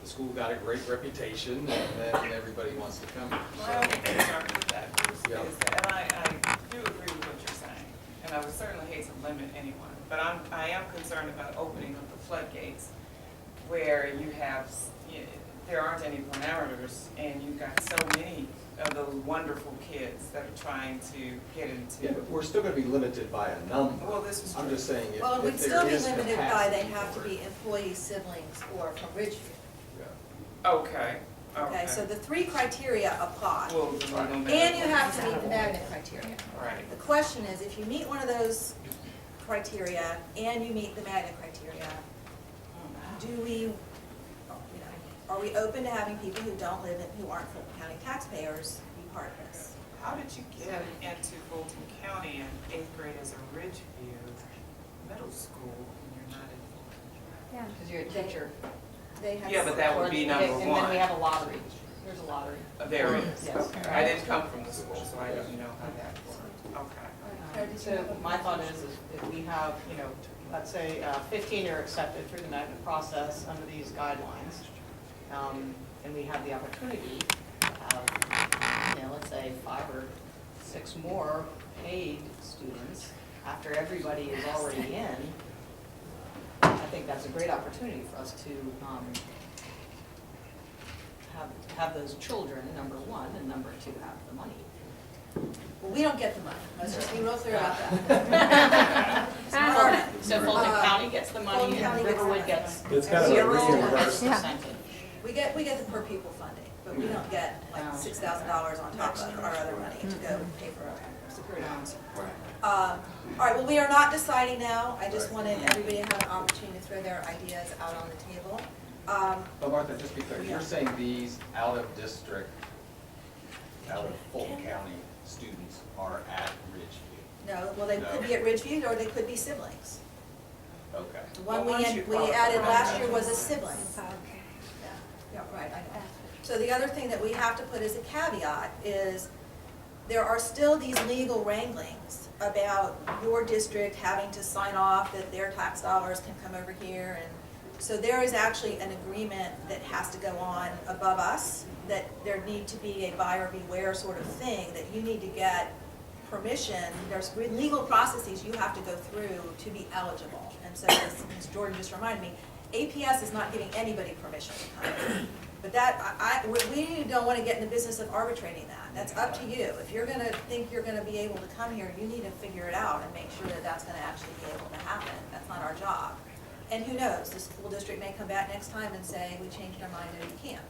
The school got a great reputation, and then everybody wants to come here. My only concern with that, Bruce, Yeah. is that, and I do agree with what you're saying, and I would certainly hate to limit anyone, but I am concerned about opening up the floodgates where you have, there aren't any parameters, and you've got so many of those wonderful kids that are trying to get into. Yeah, but we're still gonna be limited by a number. Well, this is I'm true. just saying, if Well, there we'd is still be limited by they capacity have to for be it. employees, siblings, or from Ridgeview. Yeah. Okay, Okay, so the three criteria apply. Well, no matter And you what. have to meet the magnet criteria. Right. The question is, if you meet one of those criteria and you meet the magnet criteria, do we, you know, are we open to having people who don't live in, who aren't Fulton County taxpayers be part of this? How did you get into Fulton County in 8th grade as a Ridgeview middle school and you're not in Fulton? Because you're a teacher. They have. Yeah, but that would be number And then we one. have a lottery. There's a lottery. There it is, Yes. okay. I didn't come from the school, so I didn't know how that worked. Okay. So my thought is if we have, let's say 15 are accepted through the magnet process under these guidelines, and we have the opportunity to have, let's say 5 or 6 more paid students after everybody is already in, I think that's a great opportunity for us to have those children, number one, and number 2, have the money. Well, we don't get the money, let's just be real clear about that. It's not our money. So Fulton County gets the Fulton money County and gets the Riverwood money. gets It's kind of a 0 reimbursement. percentage. We get the per pupil funding, but we don't get like $6,000 on top of our other money to go pay for our security. All right, well, we are not deciding now. I just wanted everybody to have an opportunity to throw their ideas out on the table. But Martha, just be clear, you're saying these out-of-district, out-of-Fulton County students are at Ridgeview? No, well, they could be at Ridgeview or they could be siblings. Okay. The one Well, once you we qualify. added last year was a sibling. Yeah, right, I know. So the other thing that we have to put as a caveat is there are still these legal wranglings about your district having to sign off that their tax dollars can come over here. And so there is actually an agreement that has to go on above us, that there need to be a buyer beware sort of thing, that you need to get permission. There's legal processes you have to go through to be eligible. And so as Ms. Jordan just reminded me, APS is not giving anybody permission to come. But that, we don't want to get in the business of arbitrating that. That's up to you. If you're gonna think you're gonna be able to come here, you need to figure it out and make sure that that's gonna actually be able to happen. That's not our job. And who knows, the school district may come back next time and say, we changed our mind and we can't.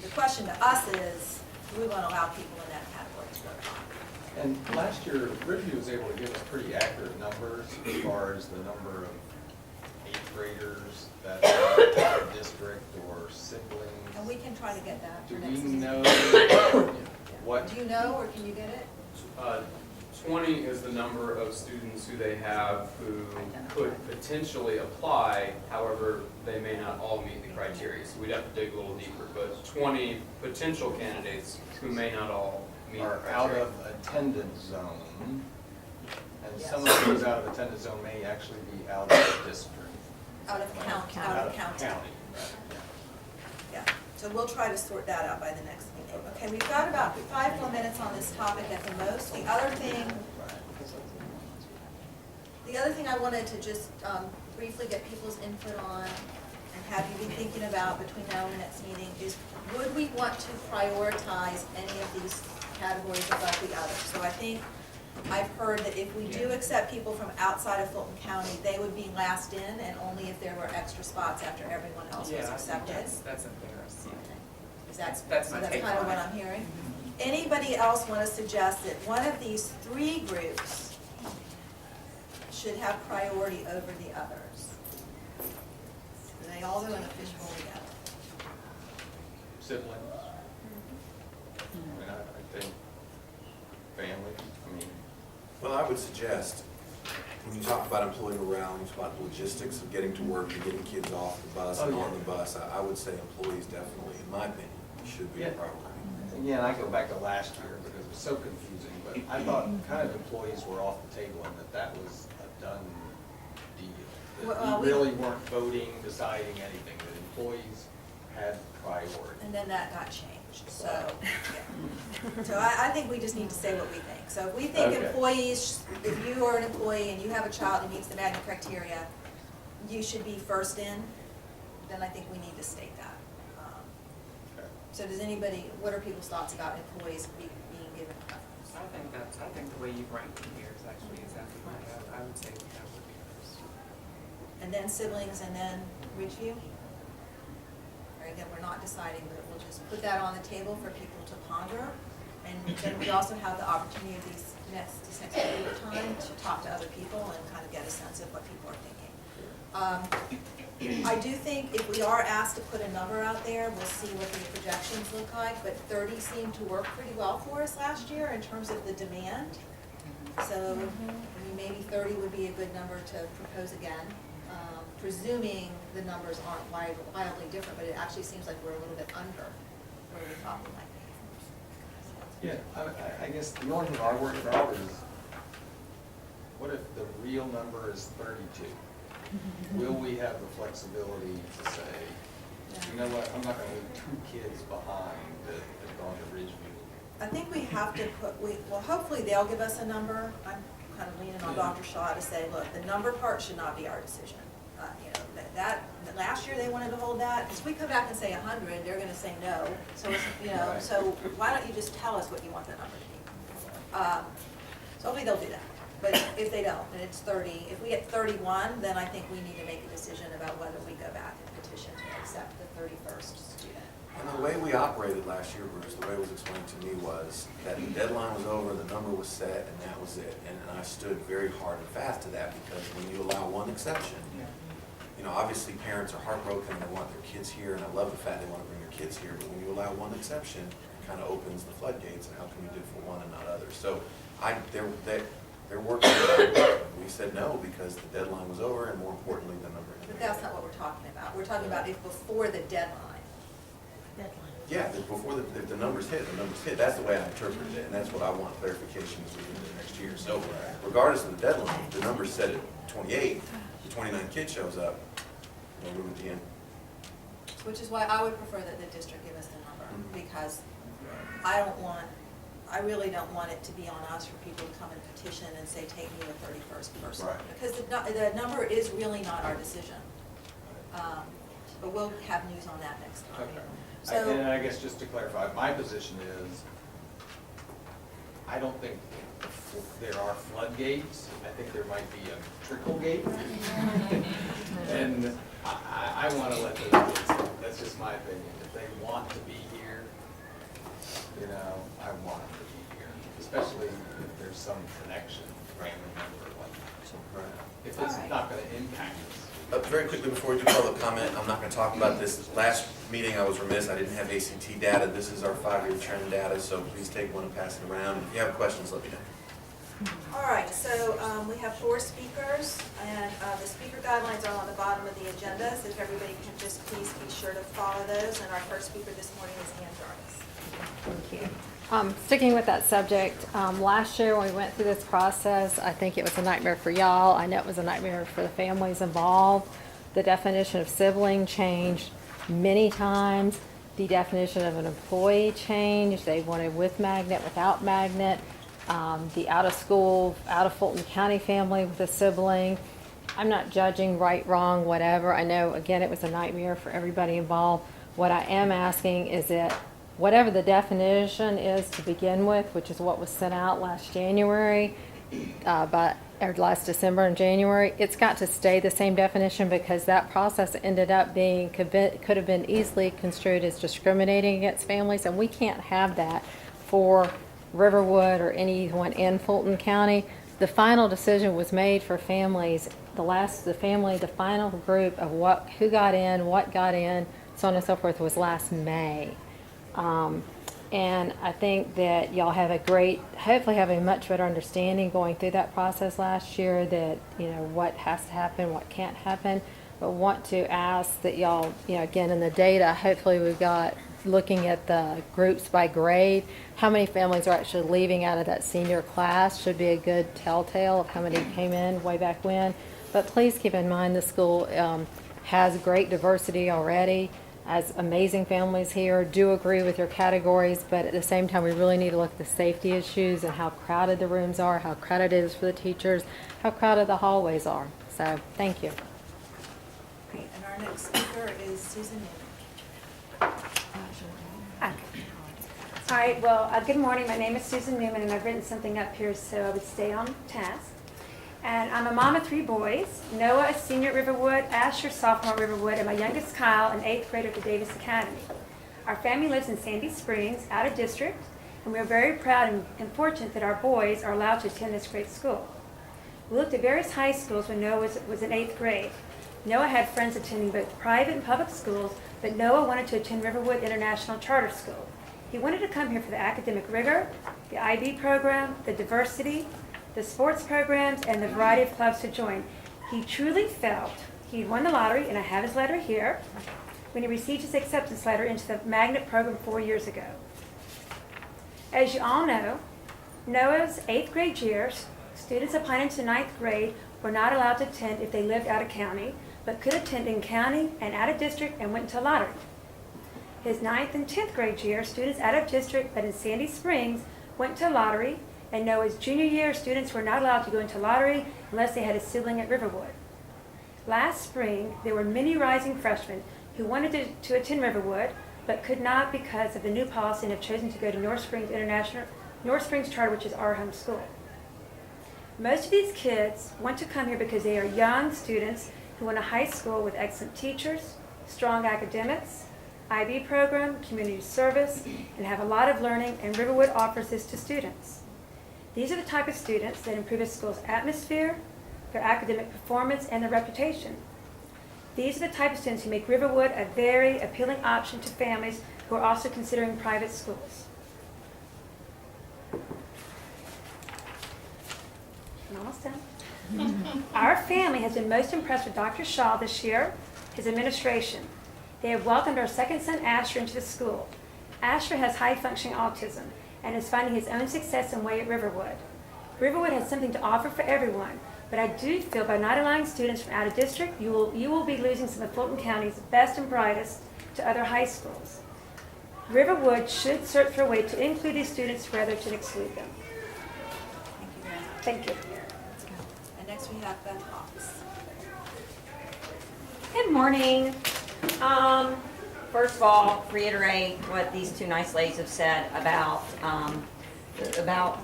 The question to us is, do we want to allow people in that category to go to college? And last year, Ridgeview was able to give us pretty accurate numbers as far as the number of 8th graders that are out of district or siblings. And we can try to get that Do for we next season. know what? Do you know, or can you get it? 20 is the number of students who they have who could potentially apply, however, they may not all meet the criteria. So we'd have to dig a little deeper, but 20 potential candidates who may not all meet the Are out criteria. of attendance zone, and Yes. some of those out of attendance zone may actually be out of district. Out of county. County, right, Yeah. So we'll try to sort that out by the next meeting. Okay, we've got about 5 more minutes on this topic at the most. The other thing I wanted to just briefly get people's input on and have you be thinking about between now and the next meeting is, would we want to prioritize any of these categories above the others? So I think I've heard that if we do accept people from outside of Fulton County, they would be last in, and only if there were extra spots after everyone else was accepted. That's embarrassing. Is that, That's so my that's take kind of on what it. I'm hearing? Anybody else want to suggest that one of these 3 groups should have priority over the others? They all go in a fishbowl together. Siblings. I mean, I think family, I mean, Well, I would suggest, when you talk about employee morale, you talk about the logistics of getting to work and getting kids off the bus and Oh, yeah. on the bus, I would say employees definitely, in my opinion, should be a Yeah. priority. again, I go back to last year because it was so confusing, but I thought kind of employees were off the table and that was a done deal. Well, That we- you really weren't voting, deciding anything, that employees had priority. And then that got changed, so, yeah. So I think we just need to say what we think. So if we think Okay. employees, if you are an employee and you have a child who meets the Magna criteria, you should be first in, then I think we need to state that. Okay. So does anybody, what are people's thoughts about employees being given preference? I think the way you rank them here is actually exactly right. I would say that would be first. And then siblings, and then Ridgeview? Or again, we're not deciding, but we'll just put that on the table for people to ponder. And then we also have the opportunity this next period of time to talk to other people and kind of get a sense of what people are thinking. I do think if we are asked to put a number out there, we'll see what the projections look like, but 30 seemed to work pretty well for us last year in terms of the demand. So, I mean, maybe 30 would be a good number to propose again, presuming the numbers aren't wildly different, but it actually seems like we're a little bit under where we thought we might be. Yeah, I guess the only thing I worry about is, what if the real number is 32? Will we have the flexibility to say, you know what, I'm not gonna leave 2 kids behind that have gone to Ridgeview? I think we have to put, well, hopefully they'll give us a number. I'm kind of leaning on Dr. Shaw to say, look, the number part should not be our decision. You know, that last year they wanted to hold that. If we come back and say 100, they're gonna say no. So, it's, you know, Right. so why don't you just tell us what you want the number to be? So hopefully they'll do that. But if they don't, and it's 30, if we get 31, then I think we need to make a decision about whether we go back and petition to accept the 31st student. And the way we operated last year, Bruce, the way it was explained to me was that the deadline was over, the number was set, and that was it. And I stood very hard and fast to that, because when you allow one exception, you know, obviously parents are heartbroken, they want their kids here, and I love the fact they want to bring their kids here, but when you allow one exception, it kind of opens the floodgates, and how can you do for one and not others? So they're working it out. We said no because the deadline was over, and more importantly, the number. But that's not what we're talking about. We're talking about if before the deadline. Yeah, if the numbers hit, the numbers hit. That's the way I interpreted it, and that's what I want clarification as we get into next year. So regardless of the deadline, if the number's set at 28, the 29 kid shows up, no room at the end. Which is why I would prefer that the district give us the number, because I really don't want it to be on us for people to come and petition and say, take me the 31st person. Right. Because the number is really not our decision. But we'll have news on that next time. Okay. So, And I guess just to clarify, my position is, I don't think there are floodgates. I think there might be a trickle gate. And I want to let those kids know. That's just my opinion. If they want to be here, you know, I want them to be here, especially if there's some connection, family member, like that. If it's not going to impact us. Very quickly before we do public comment, I'm not going to talk about this. Last meeting I was remiss, I didn't have ACT data. This is our 5-year trend data, so please take one and pass it around. If you have questions, let me know. all right, so we have 4 speakers, and the speaker guidelines are on the bottom of the agenda, so if everybody can just please be sure to follow those. And our first speaker this morning is Ann Jarvis. Thank you. Sticking with that subject, last year when we went through this process, I think it was a nightmare for y'all. I know it was a nightmare for the families involved. The definition of sibling changed many times. the definition of an employee changed. They wanted with magnet, without magnet, the out-of-school, out-of-Fulton County family with a sibling. I'm not judging right, wrong, whatever. I know, again, it was a nightmare for everybody involved. What I am asking is that whatever the definition is to begin with, which is what was sent out last January, or last December and January, it's got to stay the same definition, because that process ended up being, could have been easily construed as discriminating against families, and we can't have that for Riverwood or anyone in Fulton County. The final decision was made for families, the final group of who got in, what got in, so on and so forth, was last May. And I think that y'all have hopefully have a much better understanding going through that process last year, that, what has to happen, what can't happen. But want to ask that y'all, again, in the data, hopefully we've got, looking at the groups by grade, how many families are actually leaving out of that senior class should be a good telltale of how many came in way back when. But please keep in mind the school has great diversity already, has amazing families here. Do agree with your categories, but at the same time, we really need to look at the safety issues and how crowded the rooms are, how crowded it is for the teachers, how crowded the hallways are. So, thank you. Great, and our next speaker is Susan Newman. All right, well, good morning. My name is Susan Newman, and I've written something up here so I would stay on task. And I'm a mom of 3 boys. Noah, a senior at Riverwood, Asher, sophomore at Riverwood, and my youngest, Kyle, an 8th grader at the Davis Academy. Our family lives in Sandy Springs, out of district, and we are very proud and fortunate that our boys are allowed to attend this great school. We looked at various high schools when Noah was in 8th grade. Noah had friends attending both private and public schools, but Noah wanted to attend Riverwood International Charter School. He wanted to come here for the academic rigor, the IB program, the diversity, the sports programs, and the variety of clubs to join. He truly felt he'd won the lottery, and I have his letter here, when he received his acceptance letter into the magnet program 4 years ago. As you all know, Noah's 8th grade years, students applying into 9th grade were not allowed to attend if they lived out of county, but could attend in county and out of district and went into lottery. His 9th and 10th grade year, students out of district but in Sandy Springs went to lottery, and Noah's junior year, students were not allowed to go into lottery unless they had a sibling at Riverwood. Last spring, there were many rising freshmen who wanted to attend Riverwood but could not because of the new policy and have chosen to go to North Springs Charter, which is our home school. Most of these kids want to come here because they are young students who want a high school with excellent teachers, strong academics, IB program, community service, and have a lot of learning, and Riverwood offers this to students. These are the type of students that improve a school's atmosphere, their academic performance, and their reputation. These are the type of students who make Riverwood a very appealing option to families who are also considering private schools. I'm almost done. Our family has been most impressed with Dr. Shaw this year, his administration. They have welcomed our second son, Asher, into the school. Asher has high-functioning autism and is finding his own success and way at Riverwood. Riverwood has something to offer for everyone, but I do feel by not allowing students from out of district, you will be losing some of Fulton County's best and brightest to other high schools. Riverwood should search for a way to include these students rather than exclude them. Thank you very much. Thank you. And next we have Beth Hawks. Good morning. First of all, reiterate what these 2 nice ladies have said about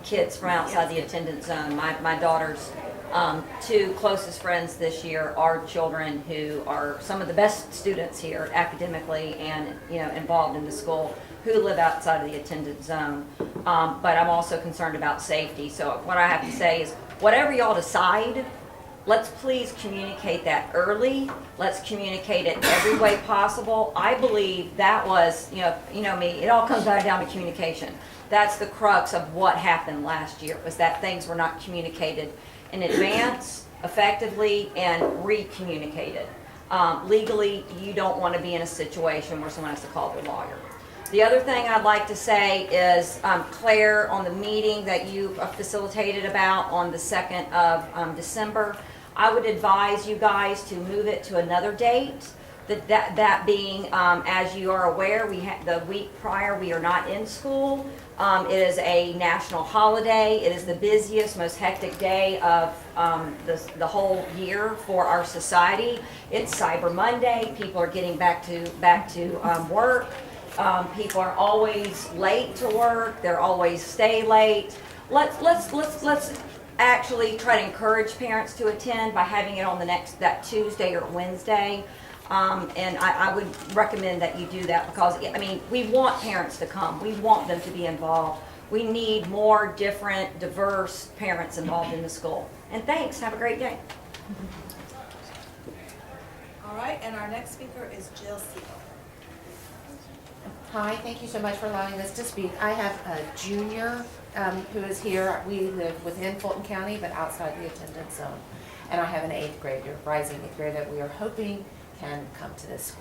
kids from outside the attendance zone. My daughter's 2 closest friends this year are children who are some of the best students here academically and involved in the school who live outside of the attendance zone. But I'm also concerned about safety. So what I have to say is, whatever y'all decide, let's please communicate that early. Let's communicate it every way possible. I believe that was, you know me, it all comes back down to communication. That's the crux of what happened last year, was that things were not communicated in advance, effectively, and re-communicated. Legally, you don't want to be in a situation where someone has to call their lawyer. The other thing I'd like to say is, Claire, on the meeting that you facilitated about on the 2nd of December, I would advise you guys to move it to another date. That being, as you are aware, the week prior, we are not in school. It is a national holiday. It is the busiest, most hectic day of the whole year for our society. It's Cyber Monday. People are getting back to work. People are always late to work. They're always stay late. Let's actually try to encourage parents to attend by having it on that Tuesday or Wednesday. And I would recommend that you do that because, I mean, we want parents to come. We want them to be involved. We need more different, diverse parents involved in the school. And thanks. Have a great day. All right, and our next speaker is Jill Siegel. Hi, thank you so much for allowing us to speak. I have a junior who is here. We live within Fulton County, but outside the attendance zone. And I have an 8th grader, rising 8th grader, that we are hoping can come to this school.